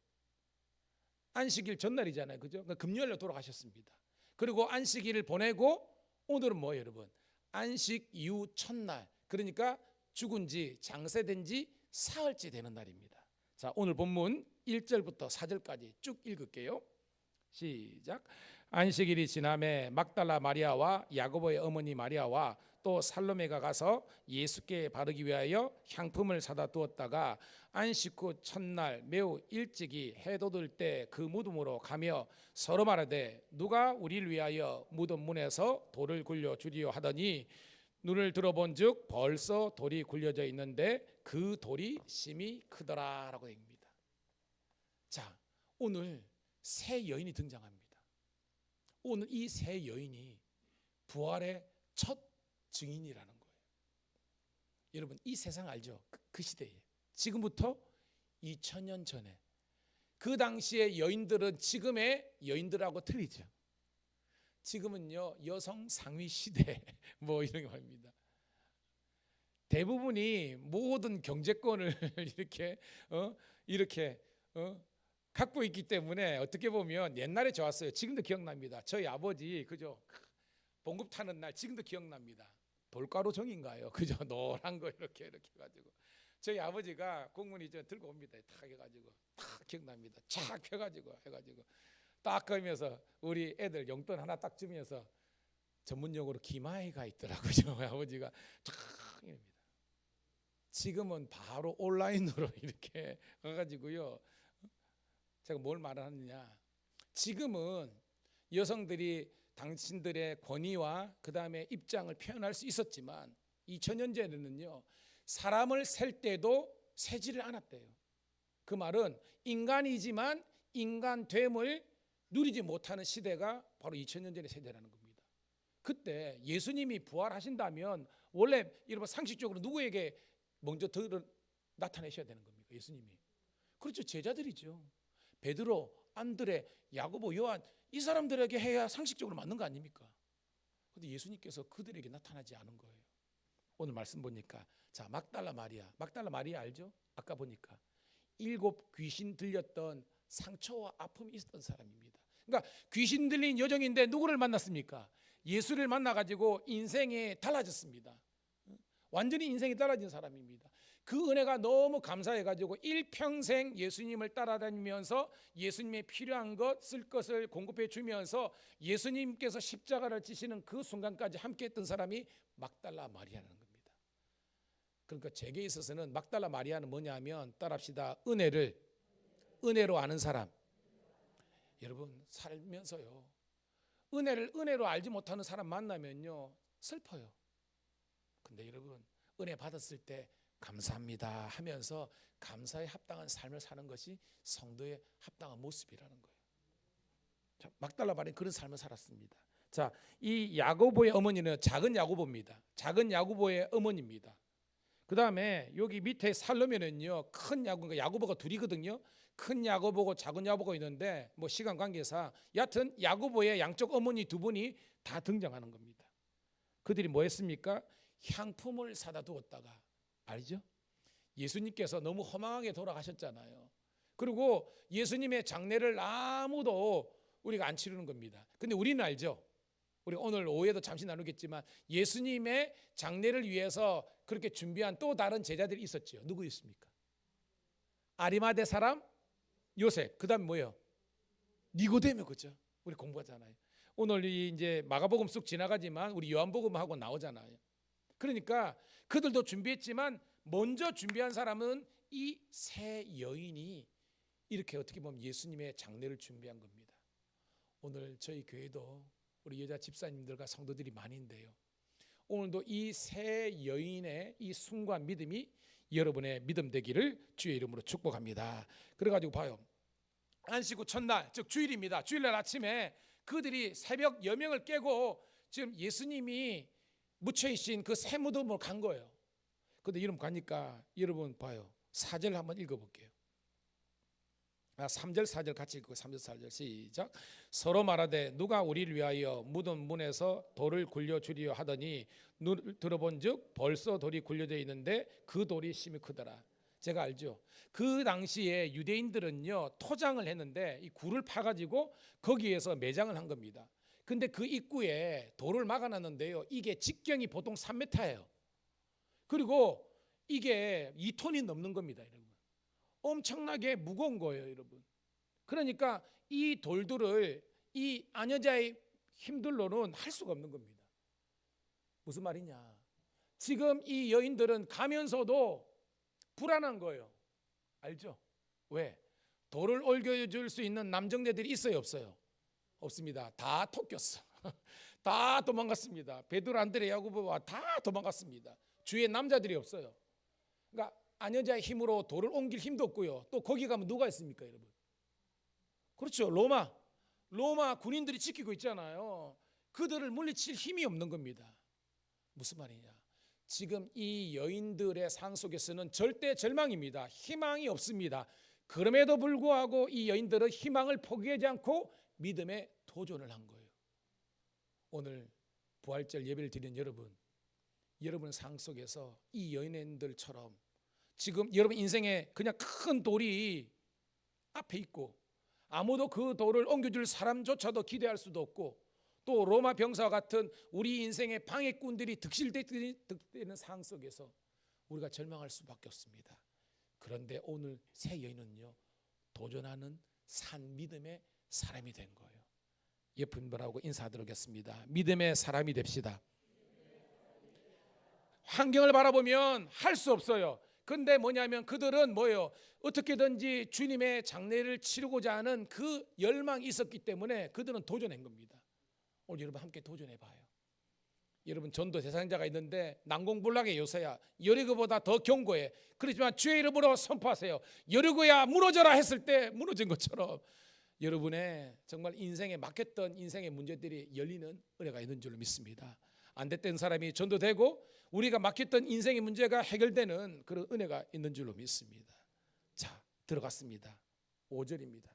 안식일 전날이잖아요, 그죠? 그러니까 금요일에 돌아가셨습니다. 그리고 안식일을 보내고 오늘은 뭐예요, 여러분? 안식 이후 첫날, 그러니까 죽은 지 장세된 지 사흘째 되는 날입니다. 자, 오늘 본문 1절부터 4절까지 쭉 읽을게요. 시작. 안식일이 지남에 막달라 마리아와 야고보의 어머니 마리아와 또 살로메가 가서 예수께 바르기 위하여 향품을 사다 두었다가 안식 후 첫날 매우 일찍이 해 돋을 때 그 무덤으로 가며 서로 말하되 누가 우리를 위하여 무덤 문에서 돌을 굴려 주리요 하더니 눈을 들어본즉 벌써 돌이 굴려져 있는데 그 돌이 심히 크더라라고 됩니다. 자, 오늘 새 여인이 등장합니다. 오늘 이 새 여인이 부활의 첫 증인이라는 거예요. 여러분, 이 세상 알죠? 그 시대에 지금부터 2000년 전에 그 당시의 여인들은 지금의 여인들하고 틀리죠. 지금은요 여성 상위 시대 뭐 이런 게 말입니다. 대부분이 모든 경제권을 이렇게 갖고 있기 때문에 어떻게 보면 옛날에 좋았어요. 지금도 기억납니다. 저희 아버지 그죠? 봉급 타는 날 지금도 기억납니다. 돌가루 정인가요? 그죠? 노란 거 이렇게 해가지고 저희 아버지가 공문이 들고 옵니다. 탁 해가지고 탁 기억납니다. 착 펴가지고 해가지고 딱 걸면서 우리 애들 용돈 하나 딱 주면서 전문용어로 기마이가 있더라고요. 저희 아버지가 탁 이럽니다. 지금은 바로 온라인으로 이렇게 가가지고요. 제가 뭘 말하느냐? 지금은 여성들이 당신들의 권위와 그 다음에 입장을 표현할 수 있었지만 2000년 전에는요 사람을 셀 때도 세지를 않았대요. 그 말은 인간이지만 인간됨을 누리지 못하는 시대가 바로 2000년 전의 세대라는 겁니다. 그때 예수님이 부활하신다면 원래 여러분 상식적으로 누구에게 먼저 나타내셔야 되는 겁니까? 예수님이. 그렇죠, 제자들이죠. 베드로 안드레, 야고보, 요한 이 사람들에게 해야 상식적으로 맞는 거 아닙니까? 근데 예수님께서 그들에게 나타나지 않은 거예요. 오늘 말씀 보니까 자, 막달라 마리아 알죠? 아까 보니까 7 귀신 들렸던 상처와 아픔이 있었던 사람입니다. 그러니까 귀신 들린 여정인데 누구를 만났습니까? 예수를 만나가지고 인생이 달라졌습니다. 완전히 인생이 달라진 사람입니다. 그 은혜가 너무 감사해가지고 일평생 예수님을 따라다니면서 예수님의 필요한 것, 쓸 것을 공급해 주면서 예수님께서 십자가를 지시는 그 순간까지 함께했던 사람이 막달라 마리아라는 겁니다. 그러니까 제게 있어서는 막달라 마리아는 뭐냐면 따라합시다. 은혜로 아는 사람. 여러분 살면서요, 은혜를 은혜로 알지 못하는 사람 만나면요 슬퍼요. 근데 여러분 은혜 받았을 때 감사합니다 하면서 감사에 합당한 삶을 사는 것이 성도의 합당한 모습이라는 거예요. 자, 막달라 마리아는 그런 삶을 살았습니다. 자, 이 야고보의 어머니는 작은 야고보입니다. 작은 야고보의 어머니입니다. 그 다음에 여기 밑에 살로면은요 큰 야고보가 둘이거든요. 큰 야고보고 작은 야고보가 있는데 뭐 시간 관계상 여하튼 야고보의 양쪽 어머니 두 분이 다 등장하는 겁니다. 그들이 뭐 했습니까? 향품을 사다 두었다가, 알죠? 예수님께서 너무 허망하게 돌아가셨잖아요. 그리고 예수님의 장례를 아무도 우리가 안 치르는 겁니다. 근데 우리는 알죠? 우리 오늘 오후에도 잠시 나누겠지만 예수님의 장례를 위해서 그렇게 준비한 또 다른 제자들이 있었죠. 누구 있습니까? 아리마대 사람 요셉, 그다음 뭐예요? 니고데모, 그죠? 우리 공부하잖아요. 오늘 이제 마가복음 쑥 지나가지만 우리 요한복음하고 나오잖아요. 그러니까 그들도 준비했지만 먼저 준비한 사람은 이 세 여인이 이렇게 어떻게 보면 예수님의 장례를 준비한 겁니다. 오늘 저희 교회도 우리 여자 집사님들과 성도들이 많이 있는데요, 오늘도 이 세 여인의 이 순과 믿음이 여러분의 믿음 되기를 주의 이름으로 축복합니다. 그래가지고 봐요, 안식 후 첫날 즉 주일입니다. 주일날 아침에 그들이 새벽 여명을 깨고 지금 예수님이 묻혀있신 그 새 무덤으로 간 거예요. 근데 이름 가니까 여러분 봐요, 4절 한번 읽어볼게요. 3절 4절 같이 읽고 3절 4절 시작. 서로 말하되 누가 우리를 위하여 무덤 문에서 돌을 굴려주리요 하더니 들어본즉 벌써 돌이 굴려져 있는데 그 돌이 심히 크더라. 제가 알죠. 그 당시에 유대인들은요 토장을 했는데 이 굴을 파가지고 거기에서 매장을 한 겁니다. 근데 그 입구에 돌을 막아놨는데요, 이게 직경이 보통 3m예요. 그리고 이게 2톤이 넘는 겁니다, 여러분. 엄청나게 무거운 거예요, 여러분. 그러니까 이 돌들을 이 아녀자의 힘들로는 할 수가 없는 겁니다. 무슨 말이냐? 지금 이 여인들은 가면서도 불안한 거예요. 알죠? 왜? 돌을 옮겨줄 수 있는 남정네들이 있어요, 없어요? 없습니다. 다 토꼈어. 다 도망갔습니다. 베드로, 안드레, 야고보와 다 도망갔습니다. 주위에 남자들이 없어요. 그러니까 아녀자의 힘으로 돌을 옮길 힘도 없고요. 또 거기 가면 누가 있습니까, 여러분? 그렇죠. 로마 군인들이 지키고 있잖아요. 그들을 물리칠 힘이 없는 겁니다. 무슨 말이냐? 지금 이 여인들의 상 속에서는 절대 절망입니다. 희망이 없습니다. 그럼에도 불구하고 이 여인들은 희망을 포기하지 않고 믿음에 도전을 한 거예요. 오늘 부활절 예배를 드리는 여러분 상 속에서 이 여인들처럼 지금 여러분 인생에 그냥 큰 돌이 앞에 있고 아무도 그 돌을 옮겨줄 사람조차도 기대할 수도 없고 또 로마 병사와 같은 우리 인생의 방해꾼들이 득실되는 상황 속에서 우리가 절망할 수밖에 없습니다. 그런데 오늘 새 여인은요 도전하는 산 믿음의 사람이 된 거예요. 예쁜 분하고 인사드리겠습니다. 믿음의 사람이 됩시다. 환경을 바라보면 할 수 없어요. 근데 뭐냐면 그들은 뭐예요? 어떻게든지 주님의 장례를 치르고자 하는 그 열망이 있었기 때문에 그들은 도전한 겁니다. 오늘 여러분 함께 도전해 봐요. 여러분 전도 대상자가 있는데 난공불락의 요새야 여리고보다 더 견고해. 그렇지만 주의 이름으로 선포하세요. 여리고야 무너져라 했을 때 무너진 것처럼 여러분의 정말 인생에 막혔던 인생의 문제들이 열리는 은혜가 있는 줄로 믿습니다. 안 됐던 사람이 전도되고 우리가 막혔던 인생의 문제가 해결되는 그런 은혜가 있는 줄로 믿습니다. 자, 들어갔습니다. 5절입니다.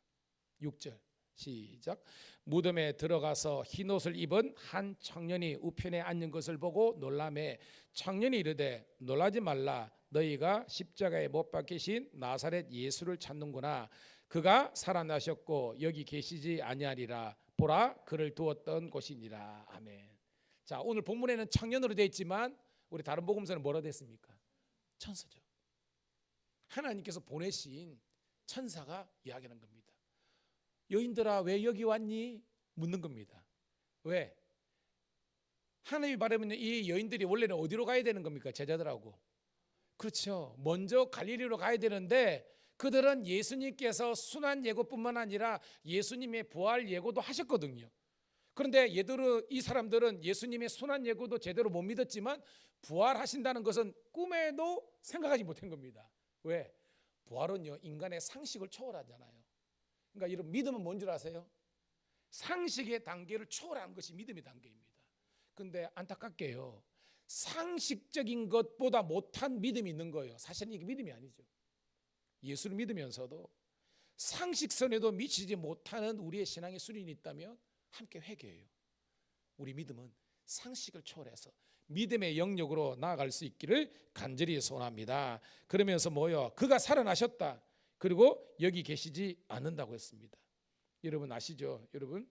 6절 시작. 무덤에 들어가서 흰옷을 입은 한 청년이 우편에 앉는 것을 보고 놀라매 청년이 이르되 놀라지 말라. 너희가 십자가에 못 박히신 나사렛 예수를 찾는구나. 그가 살아나셨고 여기 계시지 아니하리라. 보라 그를 두었던 곳이니라. 아멘. 자, 오늘 본문에는 청년으로 되어 있지만 우리 다른 복음서는 뭐라 됐습니까? 천사죠. 하나님께서 보내신 천사가 이야기하는 겁니다. 여인들아 왜 여기 왔니? 묻는 겁니다. 왜? 하나님이 바라면 이 여인들이 원래는 어디로 가야 되는 겁니까? 제자들하고. 그렇죠. 먼저 갈릴리로 가야 되는데 그들은 예수님께서 순환 예고뿐만 아니라 예수님의 부활 예고도 하셨거든요. 그런데 이 사람들은 예수님의 순환 예고도 제대로 못 믿었지만 부활하신다는 것은 꿈에도 생각하지 못한 겁니다. 왜? 부활은요 인간의 상식을 초월하잖아요. 그러니까 여러분 믿음은 뭔 줄 아세요? 상식의 단계를 초월하는 것이 믿음의 단계입니다. 그런데 안타깝게요 상식적인 것보다 못한 믿음이 있는 거예요. 사실은 이게 믿음이 아니죠. 예수를 믿으면서도 상식선에도 미치지 못하는 우리의 신앙의 수준이 있다면 함께 회개해요. 우리 믿음은 상식을 초월해서 믿음의 영역으로 나아갈 수 있기를 간절히 소원합니다. 그러면서 뭐요? 그가 살아나셨다. 그리고 여기 계시지 않는다고 했습니다. 여러분 아시죠? 여러분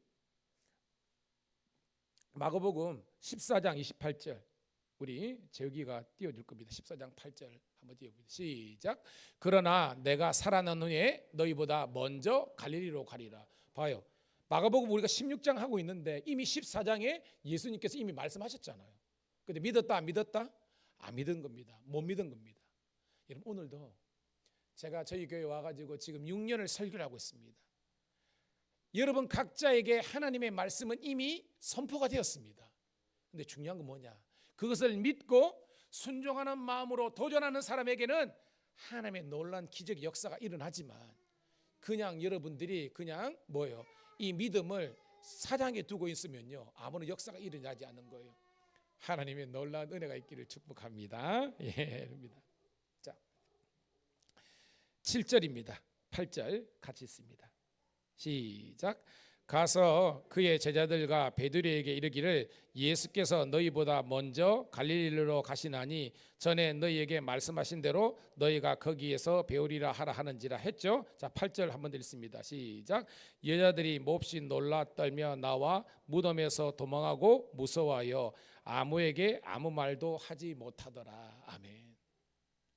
마가복음 14장 28절 우리 재욱이가 띄워줄 겁니다. 14장 8절 한번 띄워봅니다. 시작. 그러나 내가 살아난 후에 너희보다 먼저 갈릴리로 가리라. 봐요. 마가복음 우리가 16장 하고 있는데 이미 14장에 예수님께서 이미 말씀하셨잖아요. 근데 믿었다 안 믿었다? 안 믿은 겁니다. 못 믿은 겁니다. 여러분 오늘도 제가 저희 교회 와가지고 지금 6년을 설교를 하고 있습니다. 여러분 각자에게 하나님의 말씀은 이미 선포가 되었습니다. 근데 중요한 건 뭐냐? 그것을 믿고 순종하는 마음으로 도전하는 사람에게는 하나님의 놀라운 기적 역사가 일어나지만 그냥 여러분들이 그냥 뭐예요? 이 믿음을 사장에 두고 있으면요 아무런 역사가 일어나지 않는 거예요. 하나님의 놀라운 은혜가 있기를 축복합니다. 예, 자, 7절입니다. 8절 같이 읽습니다. 시작. 가서 그의 제자들과 베드로에게 이르기를 예수께서 너희보다 먼저 갈릴리로 가시나니 전에 너희에게 말씀하신 대로 너희가 거기에서 배우리라 하라 하는지라 했죠. 자, 8절 한번 더 읽습니다. 시작. 여자들이 몹시 놀라 떨며 나와 무덤에서 도망하고 무서워하여 아무에게 아무 말도 하지 못하더라. 아멘.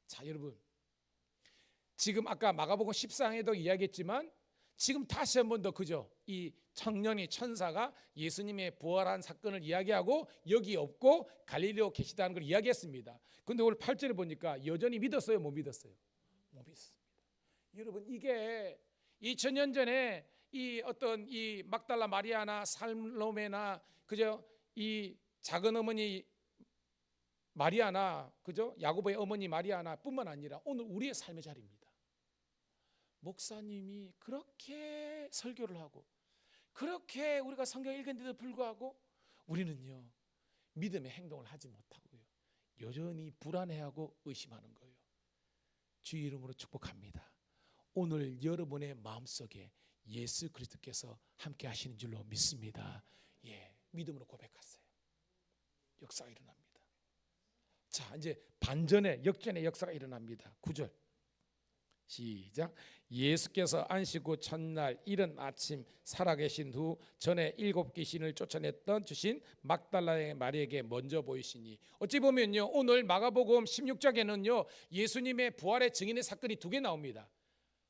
자, 여러분 지금 아까 마가복음 14장에도 이야기했지만 지금 다시 한 번 더 그죠? 이 청년이 천사가 예수님의 부활한 사건을 이야기하고 여기 없고 갈릴리로 계시다는 걸 이야기했습니다. 그런데 오늘 8절에 보니까 여전히 믿었어요? 못 믿었어요? 못 믿었습니다. 여러분 이게 2000년 전에 이 어떤 이 막달라 마리아나 살로메나 그죠? 이 작은 어머니 마리아나 그죠? 야고보의 어머니 마리아나 뿐만 아니라 오늘 우리의 삶의 자리입니다. 목사님이 그렇게 설교를 하고 그렇게 우리가 성경 읽은데도 불구하고 우리는요 믿음의 행동을 하지 못하고요 여전히 불안해하고 의심하는 거예요. 주의 이름으로 축복합니다. 오늘 여러분의 마음속에 예수 그리스도께서 함께 하시는 줄로 믿습니다. 예, 믿음으로 고백하세요. 역사가 일어납니다. 자, 이제 반전의 역전의 역사가 일어납니다. 9절 시작. 예수께서 안식 후 첫날 이른 아침 살아계신 후 전에 7 귀신을 쫓아냈던 주신 막달라의 마리에게 먼저 보이시니 어찌 보면요 오늘 마가복음 16장에는요 예수님의 부활의 증인의 사건이 2개 나옵니다.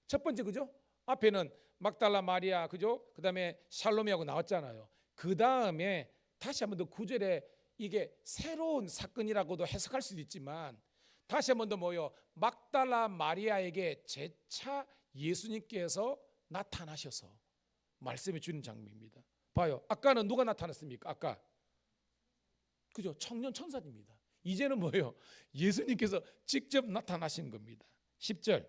첫 번째 그죠? 앞에는 막달라 마리아 그죠? 그다음에 샬롬이하고 나왔잖아요. 그다음에 다시 한번 더 9절에 이게 새로운 사건이라고도 해석할 수도 있지만 다시 한번 더 뭐요? 막달라 마리아에게 재차 예수님께서 나타나셔서 말씀해 주는 장면입니다. 봐요. 아까는 누가 나타났습니까? 아까 그죠? 청년 천사입니다. 이제는 뭐예요? 예수님께서 직접 나타나신 겁니다. 10절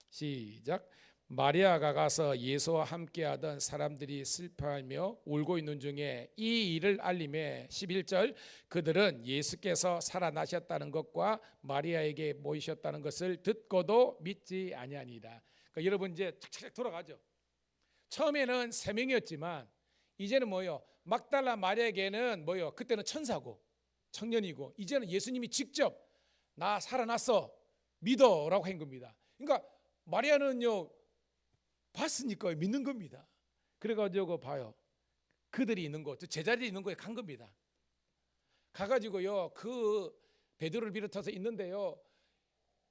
시작. 마리아가 가서 예수와 함께하던 사람들이 슬퍼하며 울고 있는 중에 이 일을 알림해 11절 그들은 예수께서 살아나셨다는 것과 마리아에게 모이셨다는 것을 듣고도 믿지 아니하니라. 그러니까 여러분 이제 착착 돌아가죠. 처음에는 3명이었지만 이제는 뭐요? 막달라 마리아에게는 뭐요? 그때는 천사고 청년이고 이제는 예수님이 직접 나 살아났어 믿어라고 한 겁니다. 그러니까 마리아는요 봤으니까 믿는 겁니다. 그래가지고 봐요. 그들이 있는 곳, 제자들이 있는 곳에 간 겁니다. 가가지고요 그 베드로를 비롯해서 있는데요,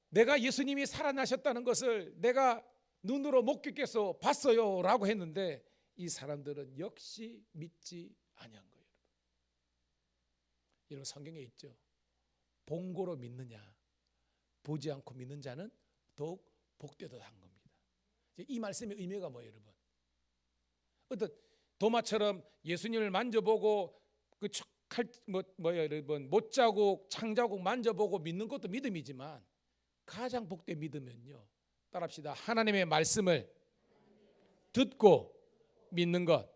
내가 예수님이 살아나셨다는 것을 내가 눈으로 목격해서 봤어요 라고 했는데 이 사람들은 역시 믿지 아니한 거예요. 여러분 성경에 있죠. 본고로 믿느냐 보지 않고 믿는 자는 더욱 복되다 한 겁니다. 이 말씀의 의미가 뭐예요 여러분? 어떤 도마처럼 예수님을 만져보고 그 여러분 못자국 창자국 만져보고 믿는 것도 믿음이지만 가장 복된 믿음은요, 따라합시다. 하나님의 말씀을 듣고 믿는 것.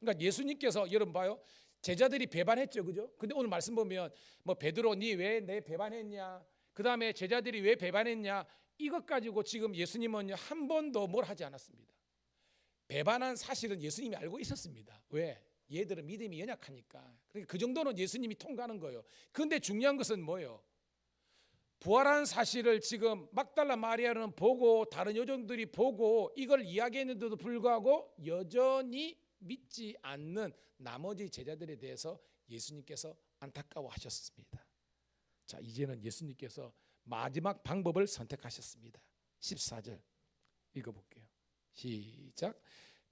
그러니까 예수님께서 여러분 봐요. 제자들이 배반했죠, 그죠? 근데 오늘 말씀 보면 뭐 베드로 니 왜 내 배반했냐? 그 다음에 제자들이 왜 배반했냐? 이것 가지고 지금 예수님은 한 번도 뭘 하지 않았습니다. 배반한 사실은 예수님이 알고 있었습니다. 왜? 얘들은 믿음이 연약하니까. 그러니까 그 정도는 예수님이 통과하는 거예요. 그런데 중요한 것은 뭐예요? 부활한 사실을 지금 막달라 마리아는 보고 다른 여종들이 보고 이걸 이야기했는데도 불구하고 여전히 믿지 않는 나머지 제자들에 대해서 예수님께서 안타까워하셨습니다. 자, 이제는 예수님께서 마지막 방법을 선택하셨습니다. 14절 읽어볼게요. 시작.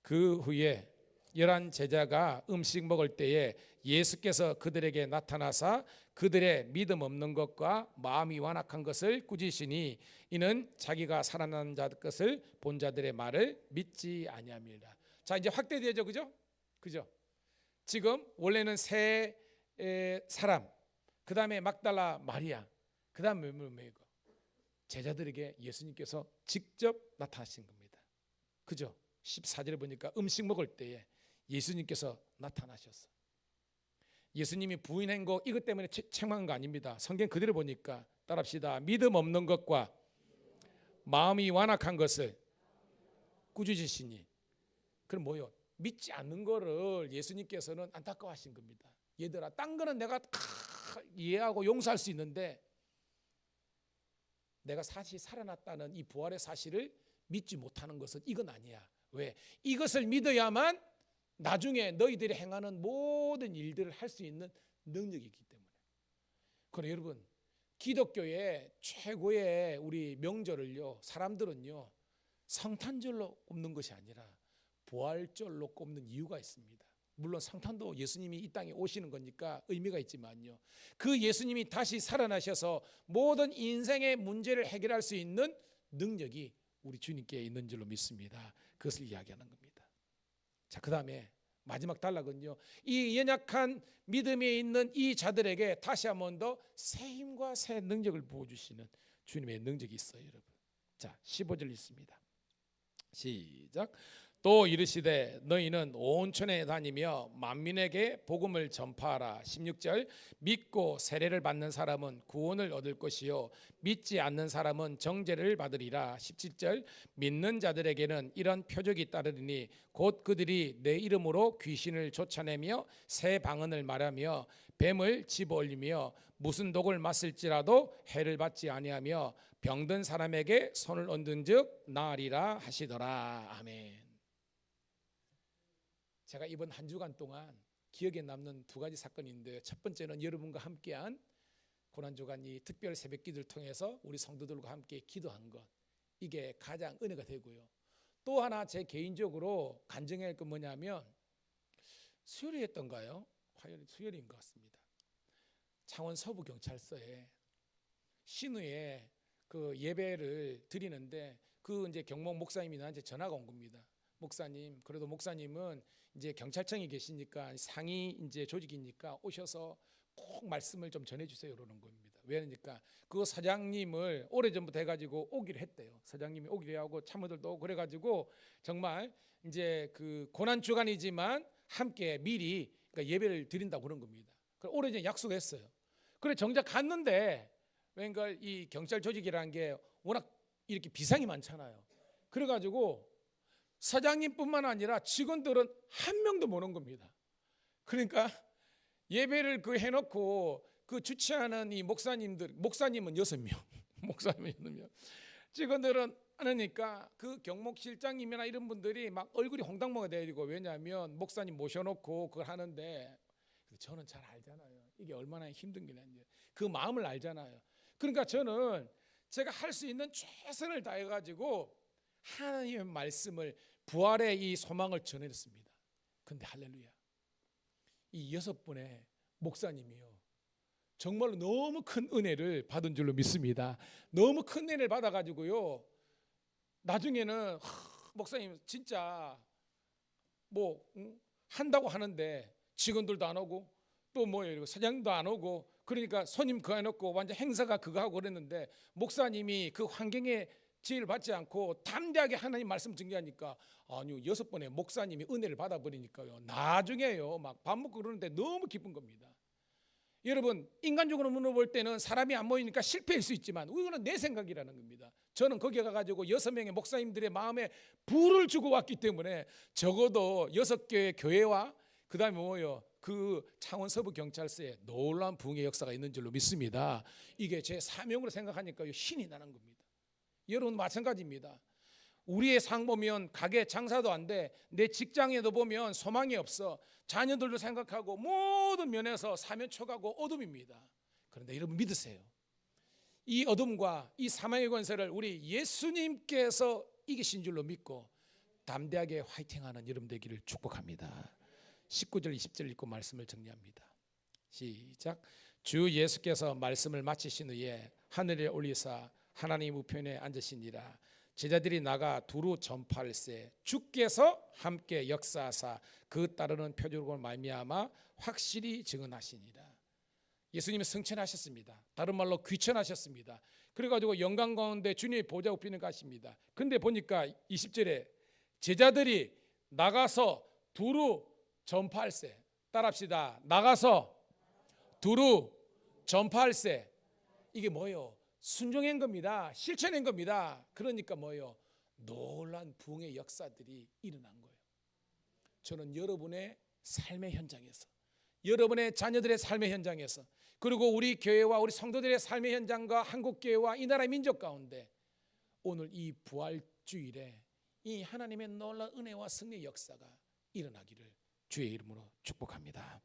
그 후에 11 제자가 음식 먹을 때에 예수께서 그들에게 나타나사 그들의 믿음 없는 것과 마음이 완악한 것을 꾸짖으시니 이는 자기가 살아난 자 것을 본 자들의 말을 믿지 아니함이라. 자, 이제 확대되죠, 그죠? 지금 원래는 세 사람, 그 다음에 막달라 마리아, 그 다음에 제자들에게 예수님께서 직접 나타나신 겁니다. 그죠? 14절에 보니까 음식 먹을 때에 예수님께서 나타나셨어. 예수님이 부인한 거 이것 때문에 책망한 거 아닙니다. 성경 그대로 보니까 따라합시다. 믿음 없는 것과 마음이 완악한 것을 꾸짖으시니. 그럼 뭐요? 믿지 않는 거를 예수님께서는 안타까워하신 겁니다. 얘들아, 딴 거는 내가 다 이해하고 용서할 수 있는데 내가 사실 살아났다는 이 부활의 사실을 믿지 못하는 것은 이건 아니야. 왜? 이것을 믿어야만 나중에 너희들이 행하는 모든 일들을 할 수 있는 능력이 있기 때문에. 그러나 여러분, 기독교의 최고의 우리 명절을요, 사람들은요 성탄절로 꼽는 것이 아니라 부활절로 꼽는 이유가 있습니다. 물론 성탄도 예수님이 이 땅에 오시는 거니까 의미가 있지만요, 그 예수님이 다시 살아나셔서 모든 인생의 문제를 해결할 수 있는 능력이 우리 주님께 있는 줄로 믿습니다. 그것을 이야기하는 겁니다. 자, 그 다음에 마지막 단락은요, 이 연약한 믿음에 있는 이 자들에게 다시 한 번 더 새 힘과 새 능력을 부어주시는 주님의 능력이 있어요, 여러분. 자, 15절 있습니다. 시작. 또 이르시되 너희는 온 천에 다니며 만민에게 복음을 전파하라. 16절. 믿고 세례를 받는 사람은 구원을 얻을 것이요 믿지 않는 사람은 정죄를 받으리라. 17절. 믿는 자들에게는 이런 표적이 따르리니 곧 그들이 내 이름으로 귀신을 쫓아내며 새 방언을 말하며 뱀을 집어올리며 무슨 독을 맞을지라도 해를 받지 아니하며 병든 사람에게 손을 얹은즉 나으리라 하시더라. 아멘. 제가 이번 한 주간 동안 기억에 남는 두 가지 사건인데, 첫 번째는 여러분과 함께한 고난주간 이 특별 새벽기도를 통해서 우리 성도들과 함께 기도한 것, 이게 가장 은혜가 되고요. 또 하나 제 개인적으로 간증해야 할 건 뭐냐면, 수요일이었던가요? 수요일인 것 같습니다. 창원 서부경찰서에 신우에 그 예배를 드리는데 그 이제 경목 목사님이 나한테 전화가 온 겁니다. 목사님, 그래도 목사님은 이제 경찰청에 계시니까 상위 이제 조직이니까 오셔서 꼭 말씀을 좀 전해주세요 그러는 겁니다. 왜냐니까 그 사장님을 오래전부터 해가지고 오기로 했대요. 사장님이 오기로 하고 참모들도 오고 그래가지고 정말 이제 그 고난 주간이지만 함께 미리 그러니까 예배를 드린다고 그런 겁니다. 오래전에 약속했어요. 그래 정작 갔는데 왠가 이 경찰 조직이라는 게 워낙 이렇게 비상이 많잖아요. 그래가지고 사장님뿐만 아니라 직원들은 한 명도 못 온 겁니다. 그러니까 예배를 해놓고 주최하는 이 목사님은 6명, 목사님은 6명, 직원들은 하니까 경목실장님이나 이런 분들이 막 얼굴이 홍당무가 되고, 왜냐하면 목사님 모셔놓고 그걸 하는데, 저는 잘 알잖아요. 이게 얼마나 힘든 게인지 그 마음을 알잖아요. 그러니까 저는 제가 할 수 있는 최선을 다해가지고 하나님의 말씀을, 부활의 이 소망을 전했습니다. 근데 할렐루야, 이 6분의 목사님이요, 정말로 너무 큰 은혜를 받은 줄로 믿습니다. 너무 큰 은혜를 받아가지고요, 나중에는 목사님 진짜 한다고 하는데 직원들도 안 오고 또 사장님도 안 오고, 그러니까 손님 그거 해놓고 완전 행사가 그거 하고 그랬는데, 목사님이 그 환경에 지혜를 받지 않고 담대하게 하나님 말씀 전개하니까, 아니요, 6번의 목사님이 은혜를 받아버리니까요, 나중에요 막 밥 먹고 그러는데 너무 기쁜 겁니다. 여러분, 인간적으로 물어볼 때는 사람이 안 모이니까 실패일 수 있지만, 이거는 내 생각이라는 겁니다. 저는 거기에 가가지고 6명의 목사님들의 마음에 불을 주고 왔기 때문에 적어도 6개의 교회와 그 다음에 창원 서부경찰서에 놀라운 부흥의 역사가 있는 줄로 믿습니다. 이게 제 사명으로 생각하니까 신이 나는 겁니다. 여러분 마찬가지입니다. 우리의 상 보면 가게 장사도 안 돼, 내 직장에도 보면 소망이 없어, 자녀들도 생각하고 모든 면에서 사면초가고 어둠입니다. 그런데 여러분 믿으세요. 이 어둠과 이 사망의 권세를 우리 예수님께서 이기신 줄로 믿고 담대하게 화이팅하는 여러분 되기를 축복합니다. 19절 20절 읽고 말씀을 정리합니다. 시작. 주 예수께서 말씀을 마치신 후에 하늘에 올리사 하나님 우편에 앉으시니라. 제자들이 나가 두루 전파할세 주께서 함께 역사하사 그 따르는 표적으로 말미암아 확실히 증언하시니라. 예수님이 승천하셨습니다. 다른 말로 귀천하셨습니다. 그래가지고 영광 가운데 주님의 보좌 우편에 가십니다. 근데 보니까 20절에 제자들이 나가서 두루 전파할세. 따라합시다. 나가서 두루 전파할세. 이게 뭐예요? 순종한 겁니다. 실천한 겁니다. 그러니까 뭐예요? 놀란 부흥의 역사들이 일어난 거예요. 저는 여러분의 삶의 현장에서, 여러분의 자녀들의 삶의 현장에서, 그리고 우리 교회와 우리 성도들의 삶의 현장과 한국교회와 이 나라의 민족 가운데 오늘 이 부활주일에 이 하나님의 놀라운 은혜와 승리의 역사가 일어나기를 주의 이름으로 축복합니다.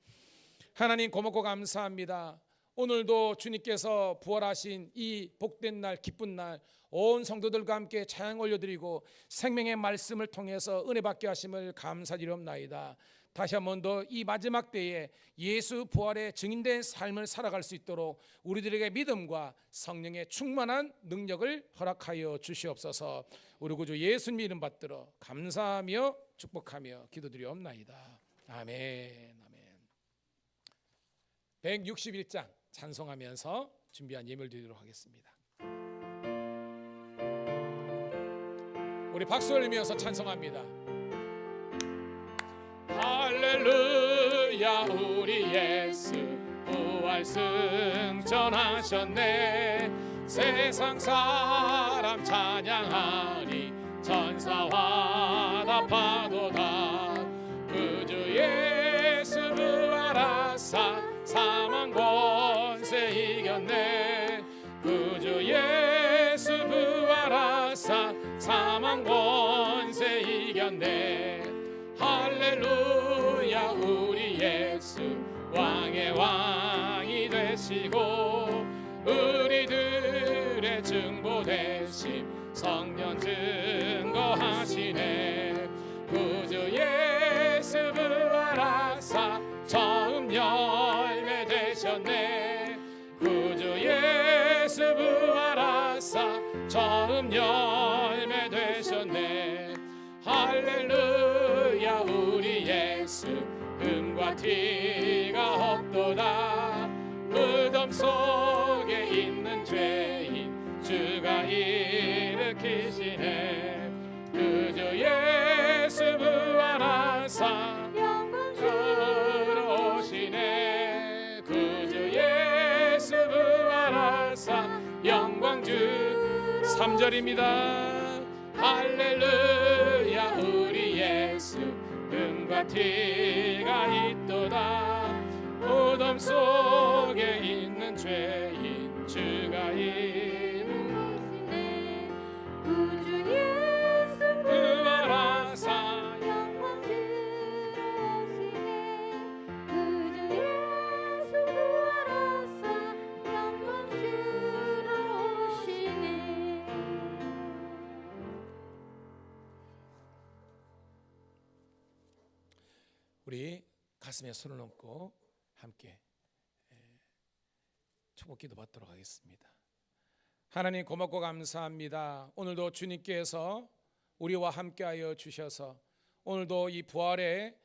하나님 고맙고 감사합니다. 오늘도 주님께서 부활하신 이 복된 날, 기쁜 날, 온 성도들과 함께 찬양 올려드리고 생명의 말씀을 통해서 은혜 받게 하심을 감사드리옵나이다. 다시 한 번 더 이 마지막 때에 예수 부활의 증인된 삶을 살아갈 수 있도록 우리들에게 믿음과 성령의 충만한 능력을 허락하여 주시옵소서. 우리 구주 예수님 이름 받들어 감사하며 축복하며 기도드리옵나이다. 아멘. 아멘. 161장 찬송하면서 준비한 예물 드리도록 하겠습니다. 우리 박수 올리면서 찬송합니다. 할렐루야 우리 예수 부활 승천하셨네. 세상 사람 찬양하니 천사와 답하도다. 그 주 예수 부활하사 사망 권세 이겼네. 그 주 예수 부활하사 사망 권세 이겼네. 할렐루야 우리 예수 왕의 왕이 되시고 우리들의 증보 되심 성령 증거하시네. 구주 예수 부활하사 처음 열매 되셨네. 구주 예수 부활하사 처음 열매 되셨네. 할렐루야 우리 예수 음과 티가 없도다. 무덤 속에 있는 죄인 주가 일으키시네. 그주 예수 부활하사 영광주로 오시네. 그주 예수 부활하사 영광주. 3절입니다. 할렐루야 우리 피가 있도다. 어둠 속에 있는 죄인 주가 이르시네. 구주 예수 구원하사 영광 주러 오시네. 구주 예수 구원하사 영광 주러 오시네. 우리 가슴에 손을 얹고 함께 축복기도 받도록 하겠습니다. 하나님 고맙고 감사합니다. 오늘도 주님께서 우리와 함께하여 주셔서 오늘도 이 부활의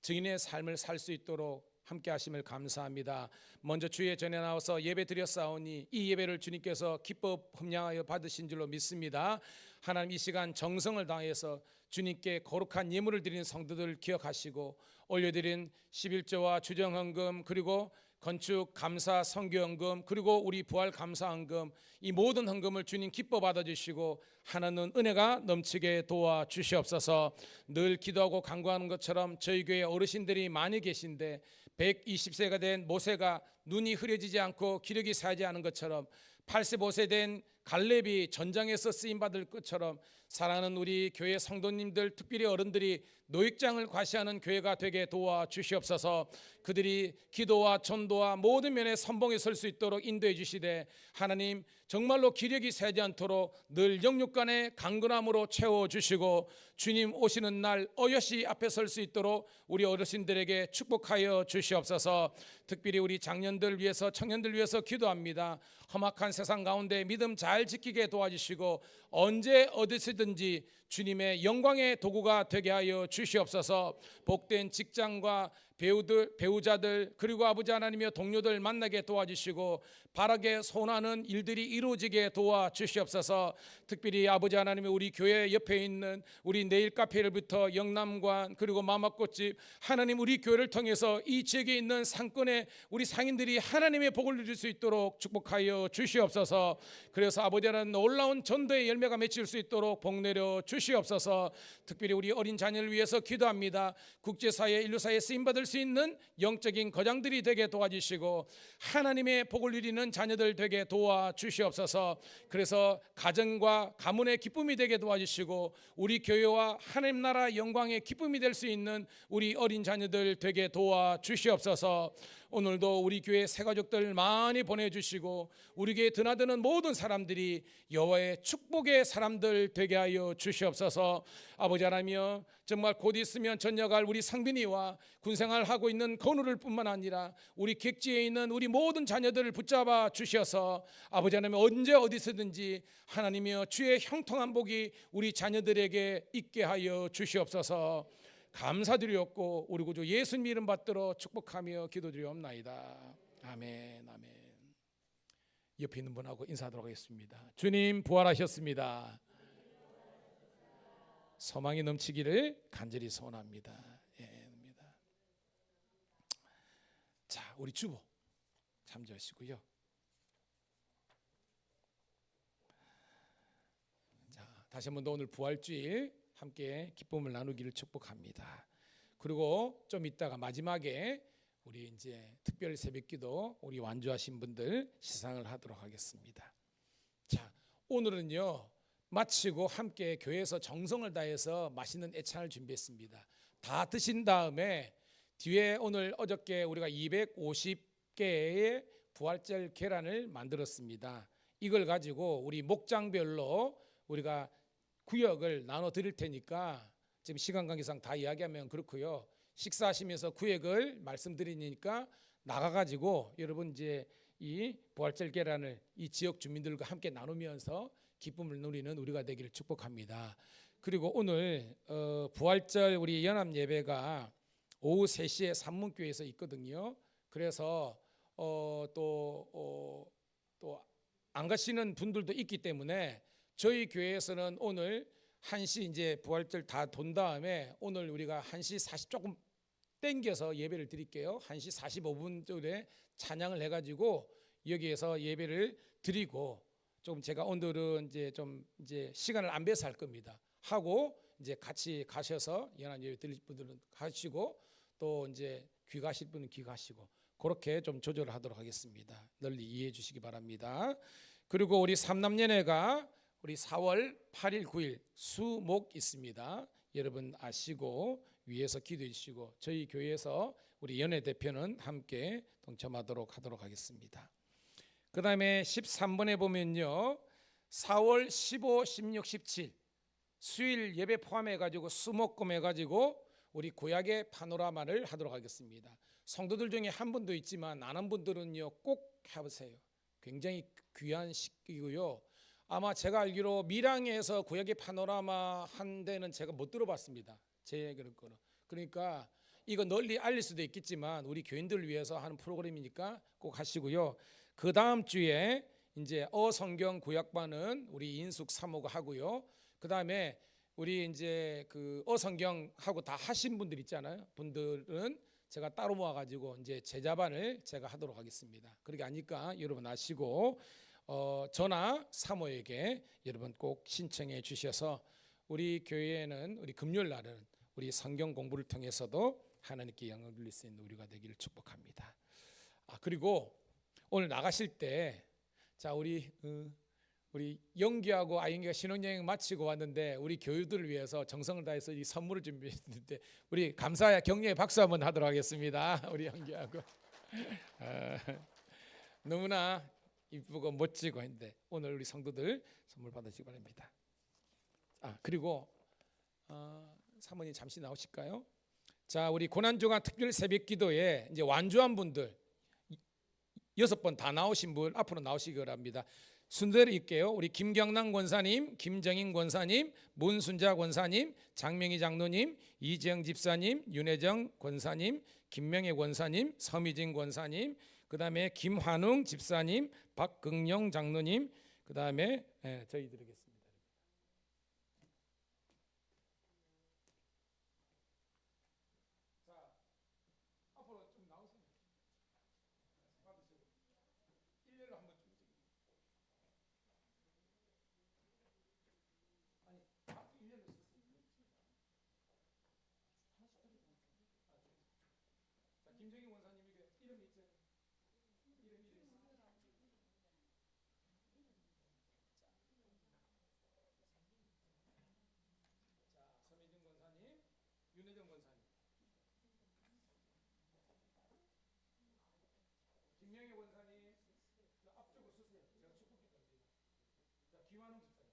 증인의 삶을 살 수 있도록 함께하심을 감사합니다. 먼저 주의 전에 나와서 예배 드렸사오니 이 예배를 주님께서 기뻐 흠량하여 받으신 줄로 믿습니다. 하나님 이 시간 정성을 다해서 주님께 거룩한 예물을 드리는 성도들을 기억하시고 올려드린 11조와 주정헌금 그리고 건축 감사 선교헌금 그리고 우리 부활 감사헌금 이 모든 헌금을 주님 기뻐 받아주시고 하나는 은혜가 넘치게 도와주시옵소서. 늘 기도하고 간구하는 것처럼 저희 교회 어르신들이 많이 계신데 120세가 된 모세가 눈이 흐려지지 않고 기력이 사지 않은 것처럼 85세 된 갈렙이 전장에서 쓰임받을 것처럼 사랑하는 우리 교회 성도님들 특별히 어른들이 노익장을 과시하는 교회가 되게 도와주시옵소서. 그들이 기도와 전도와 모든 면에 선봉에 설 수 있도록 인도해 주시되 하나님 정말로 기력이 새지 않도록 늘 영육간의 강건함으로 채워주시고 주님 오시는 날 어여시 앞에 설 수 있도록 우리 어르신들에게 축복하여 주시옵소서. 특별히 우리 장년들 위해서 청년들 위해서 기도합니다. 험악한 세상 가운데 믿음 잘 지키게 도와주시고 언제 어디서든지 주님의 영광의 도구가 되게 하여 주시옵소서. 복된 직장과 배우자들 그리고 아버지 하나님의 동료들 만나게 도와주시고 바라게 소원하는 일들이 이루어지게 도와주시옵소서. 특별히 아버지 하나님의 우리 교회 옆에 있는 우리 내일 카페를부터 영남관 그리고 마마꽃집 하나님 우리 교회를 통해서 이 지역에 있는 상권의 우리 상인들이 하나님의 복을 누릴 수 있도록 축복하여 주시옵소서. 그래서 아버지 하나님 놀라운 전도의 열매가 맺힐 수 있도록 복 내려 주시옵소서. 특별히 우리 어린 자녀를 위해서 기도합니다. 국제사회 인류사회에 쓰임받을 수 있는 영적인 거장들이 되게 도와주시고 하나님의 복을 누리는 자녀들 되게 도와주시옵소서. 그래서 가정과 가문의 기쁨이 되게 도와주시고 우리 교회와 하나님 나라 영광의 기쁨이 될 수 있는 우리 어린 자녀들 되게 도와주시옵소서. 오늘도 우리 교회 새가족들 많이 보내주시고 우리 교회에 드나드는 모든 사람들이 여호와의 축복의 사람들 되게 하여 주시옵소서. 아버지 하나님 정말 곧 있으면 전역할 우리 상빈이와 군생활하고 있는 건우를 뿐만 아니라 우리 객지에 있는 우리 모든 자녀들을 붙잡아 주셔서 아버지 하나님 언제 어디서든지 하나님이여 주의 형통한 복이 우리 자녀들에게 있게 하여 주시옵소서. 감사드리옵고 우리 구주 예수님 이름 받들어 축복하며 기도드리옵나이다. 아멘 아멘. 옆에 있는 분하고 인사하도록 하겠습니다. 주님 부활하셨습니다. 소망이 넘치기를 간절히 소원합니다. 예, 자, 우리 주보 참조하시고요. 자, 다시 한번 더 오늘 부활주일 함께 기쁨을 나누기를 축복합니다. 그리고 좀 이따가 마지막에 우리 이제 특별 새벽기도 우리 완주하신 분들 시상을 하도록 하겠습니다. 자, 오늘은요 마치고 함께 교회에서 정성을 다해서 맛있는 애찬을 준비했습니다. 다 드신 다음에 뒤에 오늘 어저께 우리가 250개의 부활절 계란을 만들었습니다. 이걸 가지고 우리 목장별로 우리가 구역을 나눠 드릴 테니까 지금 시간 관계상 다 이야기하면 그렇고요. 식사하시면서 구역을 말씀드리니까 나가가지고 여러분 이제 이 부활절 계란을 이 지역 주민들과 함께 나누면서 기쁨을 누리는 우리가 되기를 축복합니다. 그리고 오늘 부활절 우리 연합 예배가 오후 3시에 산문교회에서 있거든요. 그래서 또 안 가시는 분들도 있기 때문에 저희 교회에서는 오늘 1시 이제 부활절 다 돈 다음에 오늘 우리가 1시 40 조금 땡겨서 예배를 드릴게요. 1시 45분쯤에 찬양을 해가지고 여기에서 예배를 드리고 조금 제가 오늘은 이제 좀 이제 시간을 안 배서 할 겁니다. 하고 이제 같이 가셔서 연합 예배 드릴 분들은 가시고 또 이제 귀가하실 분은 귀가하시고 그렇게 좀 조절을 하도록 하겠습니다. 널리 이해해 주시기 바랍니다. 그리고 우리 삼남연회가 우리 4월 8일 9일 수목 있습니다. 여러분 아시고 위에서 기도해 주시고 저희 교회에서 우리 연회 대표는 함께 동참하도록 하겠습니다. 그 다음에 13번에 보면요 4월 15, 16, 17 수일 예배 포함해가지고 수목금 해가지고 우리 구약의 파노라마를 하도록 하겠습니다. 성도들 중에 한 분도 있지만 안 한 분들은요 꼭 해보세요. 굉장히 귀한 시기고요. 아마 제가 알기로 밀양에서 구약의 파노라마 한 데는 제가 못 들어봤습니다. 제 그런 거는. 그러니까 이거 널리 알릴 수도 있겠지만 우리 교인들을 위해서 하는 프로그램이니까 꼭 하시고요. 그 다음 주에 이제 어성경 구약반은 우리 인숙 사모가 하고요. 그 다음에 우리 이제 그 어성경 하고 다 하신 분들 있잖아요. 분들은 제가 따로 모아가지고 이제 제자반을 제가 하도록 하겠습니다. 그렇게 하니까 여러분 아시고 저나 사모에게 여러분 꼭 신청해 주셔서 우리 교회에는 우리 금요일 날은 우리 성경 공부를 통해서도 하나님께 영광 돌릴 수 있는 우리가 되기를 축복합니다. 그리고 오늘 나가실 때 자 우리 영기하고 아영기가 신혼여행 마치고 왔는데 우리 교우들을 위해서 정성을 다해서 이 선물을 준비했는데 우리 감사의 격려의 박수 한번 하도록 하겠습니다. 우리 영기하고 너무나 이쁘고 멋지고 했는데 오늘 우리 성도들 선물 받으시기 바랍니다. 그리고 사모님 잠시 나오실까요? 자 우리 고난주간 특별 새벽기도에 이제 완주한 분들 6번 다 나오신 분 앞으로 나오시기 바랍니다. 순서대로 읽게요. 우리 김경남 권사님, 김정인 권사님, 문순자 권사님, 장명희 장로님, 이재영 집사님, 윤혜정 권사님, 김명애 권사님, 서미진 권사님, 그 다음에 김환웅 집사님, 박긍영 장로님, 그 다음에 저희 드리겠습니다. 김정희 원사님에게 이름이 있죠? 이름이 있어요. 자, 서미진 권사님, 윤혜정 권사님, 김명희 권사님, 앞쪽으로 서세요. 제가 축복기 던집니다. 자, 김환웅 집사님,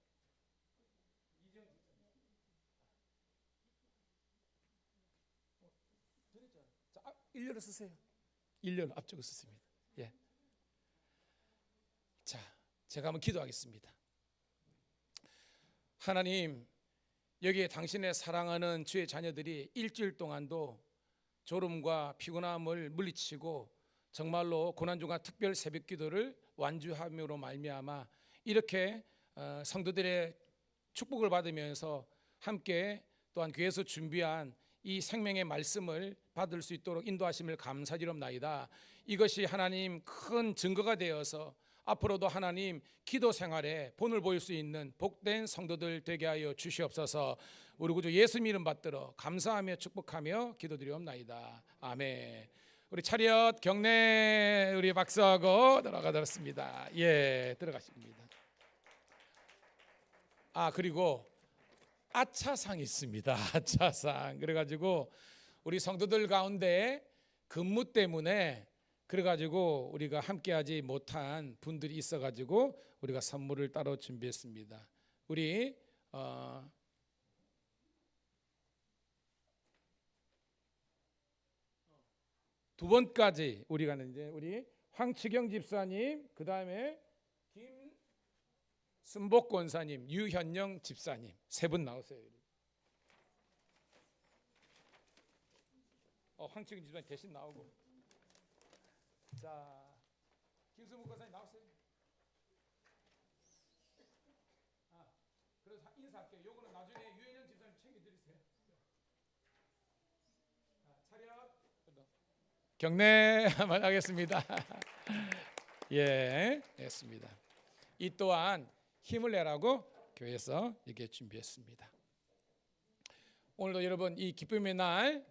이재영 집사님. 드렸죠. 자, 일렬로 서세요. 일렬로 앞쪽으로 서습니다. 예. 자, 제가 한번 기도하겠습니다. 하나님, 여기에 당신의 사랑하는 주의 자녀들이 일주일 동안도 졸음과 피곤함을 물리치고 정말로 고난주간 특별 새벽기도를 완주함으로 말미암아 이렇게 성도들의 축복을 받으면서 함께 또한 교회에서 준비한 이 생명의 말씀을 받을 수 있도록 인도하심을 감사드립니다. 이것이 하나님 큰 증거가 되어서 앞으로도 하나님 기도 생활에 본을 보일 수 있는 복된 성도들 되게 하여 주시옵소서. 우리 구주 예수님 이름 받들어 감사하며 축복하며 기도드리옵나이다. 아멘. 우리 차렷 경례 우리 박수하고 들어가겠습니다. 예, 들어가십니다. 그리고 아차상이 있습니다. 아차상. 그래가지고 우리 성도들 가운데 근무 때문에 그래가지고 우리가 함께하지 못한 분들이 있어가지고 우리가 선물을 따로 준비했습니다. 우리 두 번까지 우리가 이제 우리 황치경 집사님, 그 다음에 김순복 권사님, 유현영 집사님 세 분 나오세요. 황치경 집사님 대신 나오고. 자, 김순복 권사님 나오세요. 그래서 인사할게요. 요거는 나중에 유현영 집사님 챙겨드리세요. 차렷. 경례 한번 하겠습니다. 예, 했습니다. 이 또한 힘을 내라고 교회에서 이렇게 준비했습니다. 오늘도 여러분 이 기쁨의 날,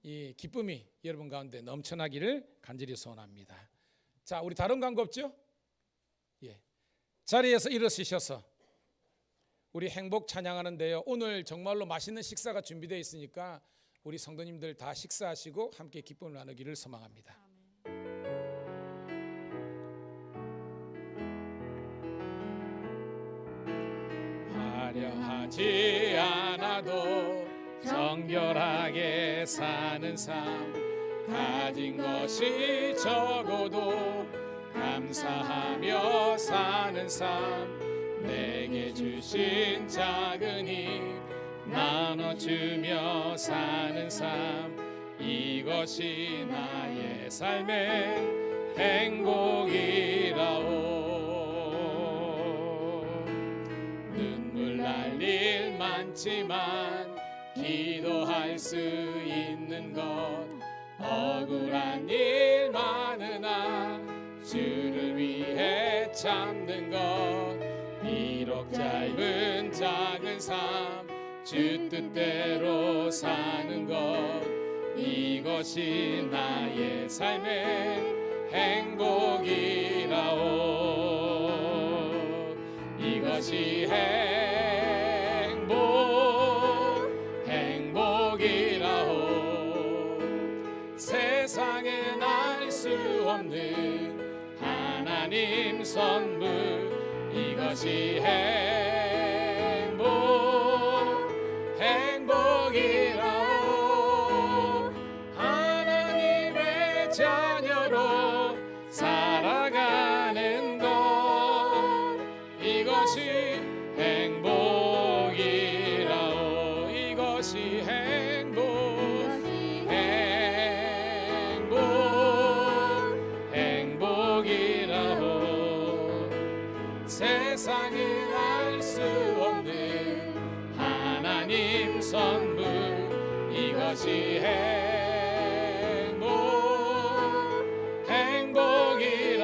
이 기쁨이 여러분 가운데 넘쳐나기를 간절히 소원합니다. 자, 우리 다른 광고 없죠? 예, 자리에서 일어서셔서 우리 행복 찬양하는데요. 오늘 정말로 맛있는 식사가 준비되어 있으니까 우리 성도님들 다 식사하시고 함께 기쁨을 나누기를 소망합니다. 화려하지 않아도 정결하게 사는 삶, 가진 것이 적어도 감사하며 사는 삶, 내게 주신 작은 힘 나눠주며 사는 삶, 이것이 나의 삶의 행복이라오. 눈물 날 일 많지만 기도할 수 있는 것, 억울한 일 많으나 주를 위해 참는 것, 비록 짧은 작은 삶 주 뜻대로 사는 것, 이것이 나의 삶의 행복이라오. 이것이 행복이라오. 세상엔 알 수 없는 하나님 선물, 이것이 행복이라오. 하나님의 자녀로 살아가는 것, 이것이 행복이라오. 이것이 행복이라오. 세상은 알 수 없는 하나님 선물, 이것이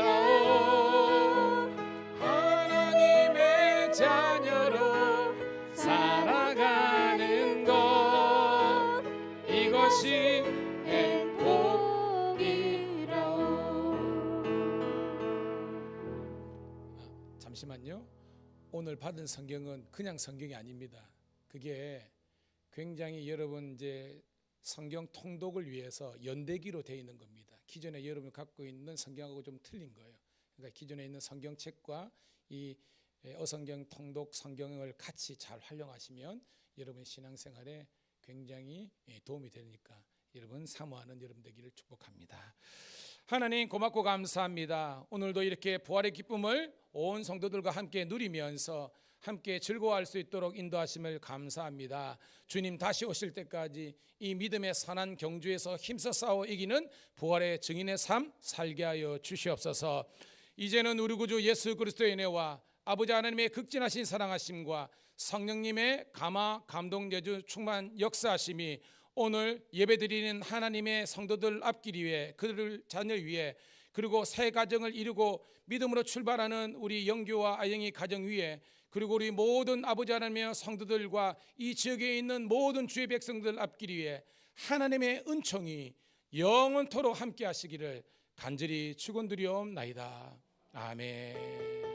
행복이라오. 하나님의 자녀로 살아가는 것, 이것이 행복이라오. 잠시만요. 오늘 받은 성경은 그냥 성경이 아닙니다. 그게 굉장히 여러분 이제 성경 통독을 위해서 연대기로 되어 있는 겁니다. 기존에 여러분이 갖고 있는 성경하고 좀 틀린 거예요. 그러니까 기존에 있는 성경책과 이 어성경 통독 성경을 같이 잘 활용하시면 여러분 신앙생활에 굉장히 도움이 되니까 여러분 사모하는 여러분 되기를 축복합니다. 하나님 고맙고 감사합니다. 오늘도 이렇게 부활의 기쁨을 온 성도들과 함께 누리면서 함께 즐거워할 수 있도록 인도하심을 감사합니다. 주님 다시 오실 때까지 이 믿음의 선한 경주에서 힘써 싸워 이기는 부활의 증인의 삶 살게 하여 주시옵소서. 이제는 우리 구주 예수 그리스도의 은혜와 아버지 하나님의 극진하신 사랑하심과 성령님의 감화 감동 내주 충만 역사하심이 오늘 예배드리는 하나님의 성도들 앞길 위에, 그들 자녀 위에, 그리고 새 가정을 이루고 믿음으로 출발하는 우리 영규와 아영이 가정 위에, 그리고 우리 모든 아버지 하나님의 성도들과 이 지역에 있는 모든 주의 백성들 앞길 위에 하나님의 은총이 영원토록 함께 하시기를 간절히 축원드리옵나이다. 아멘.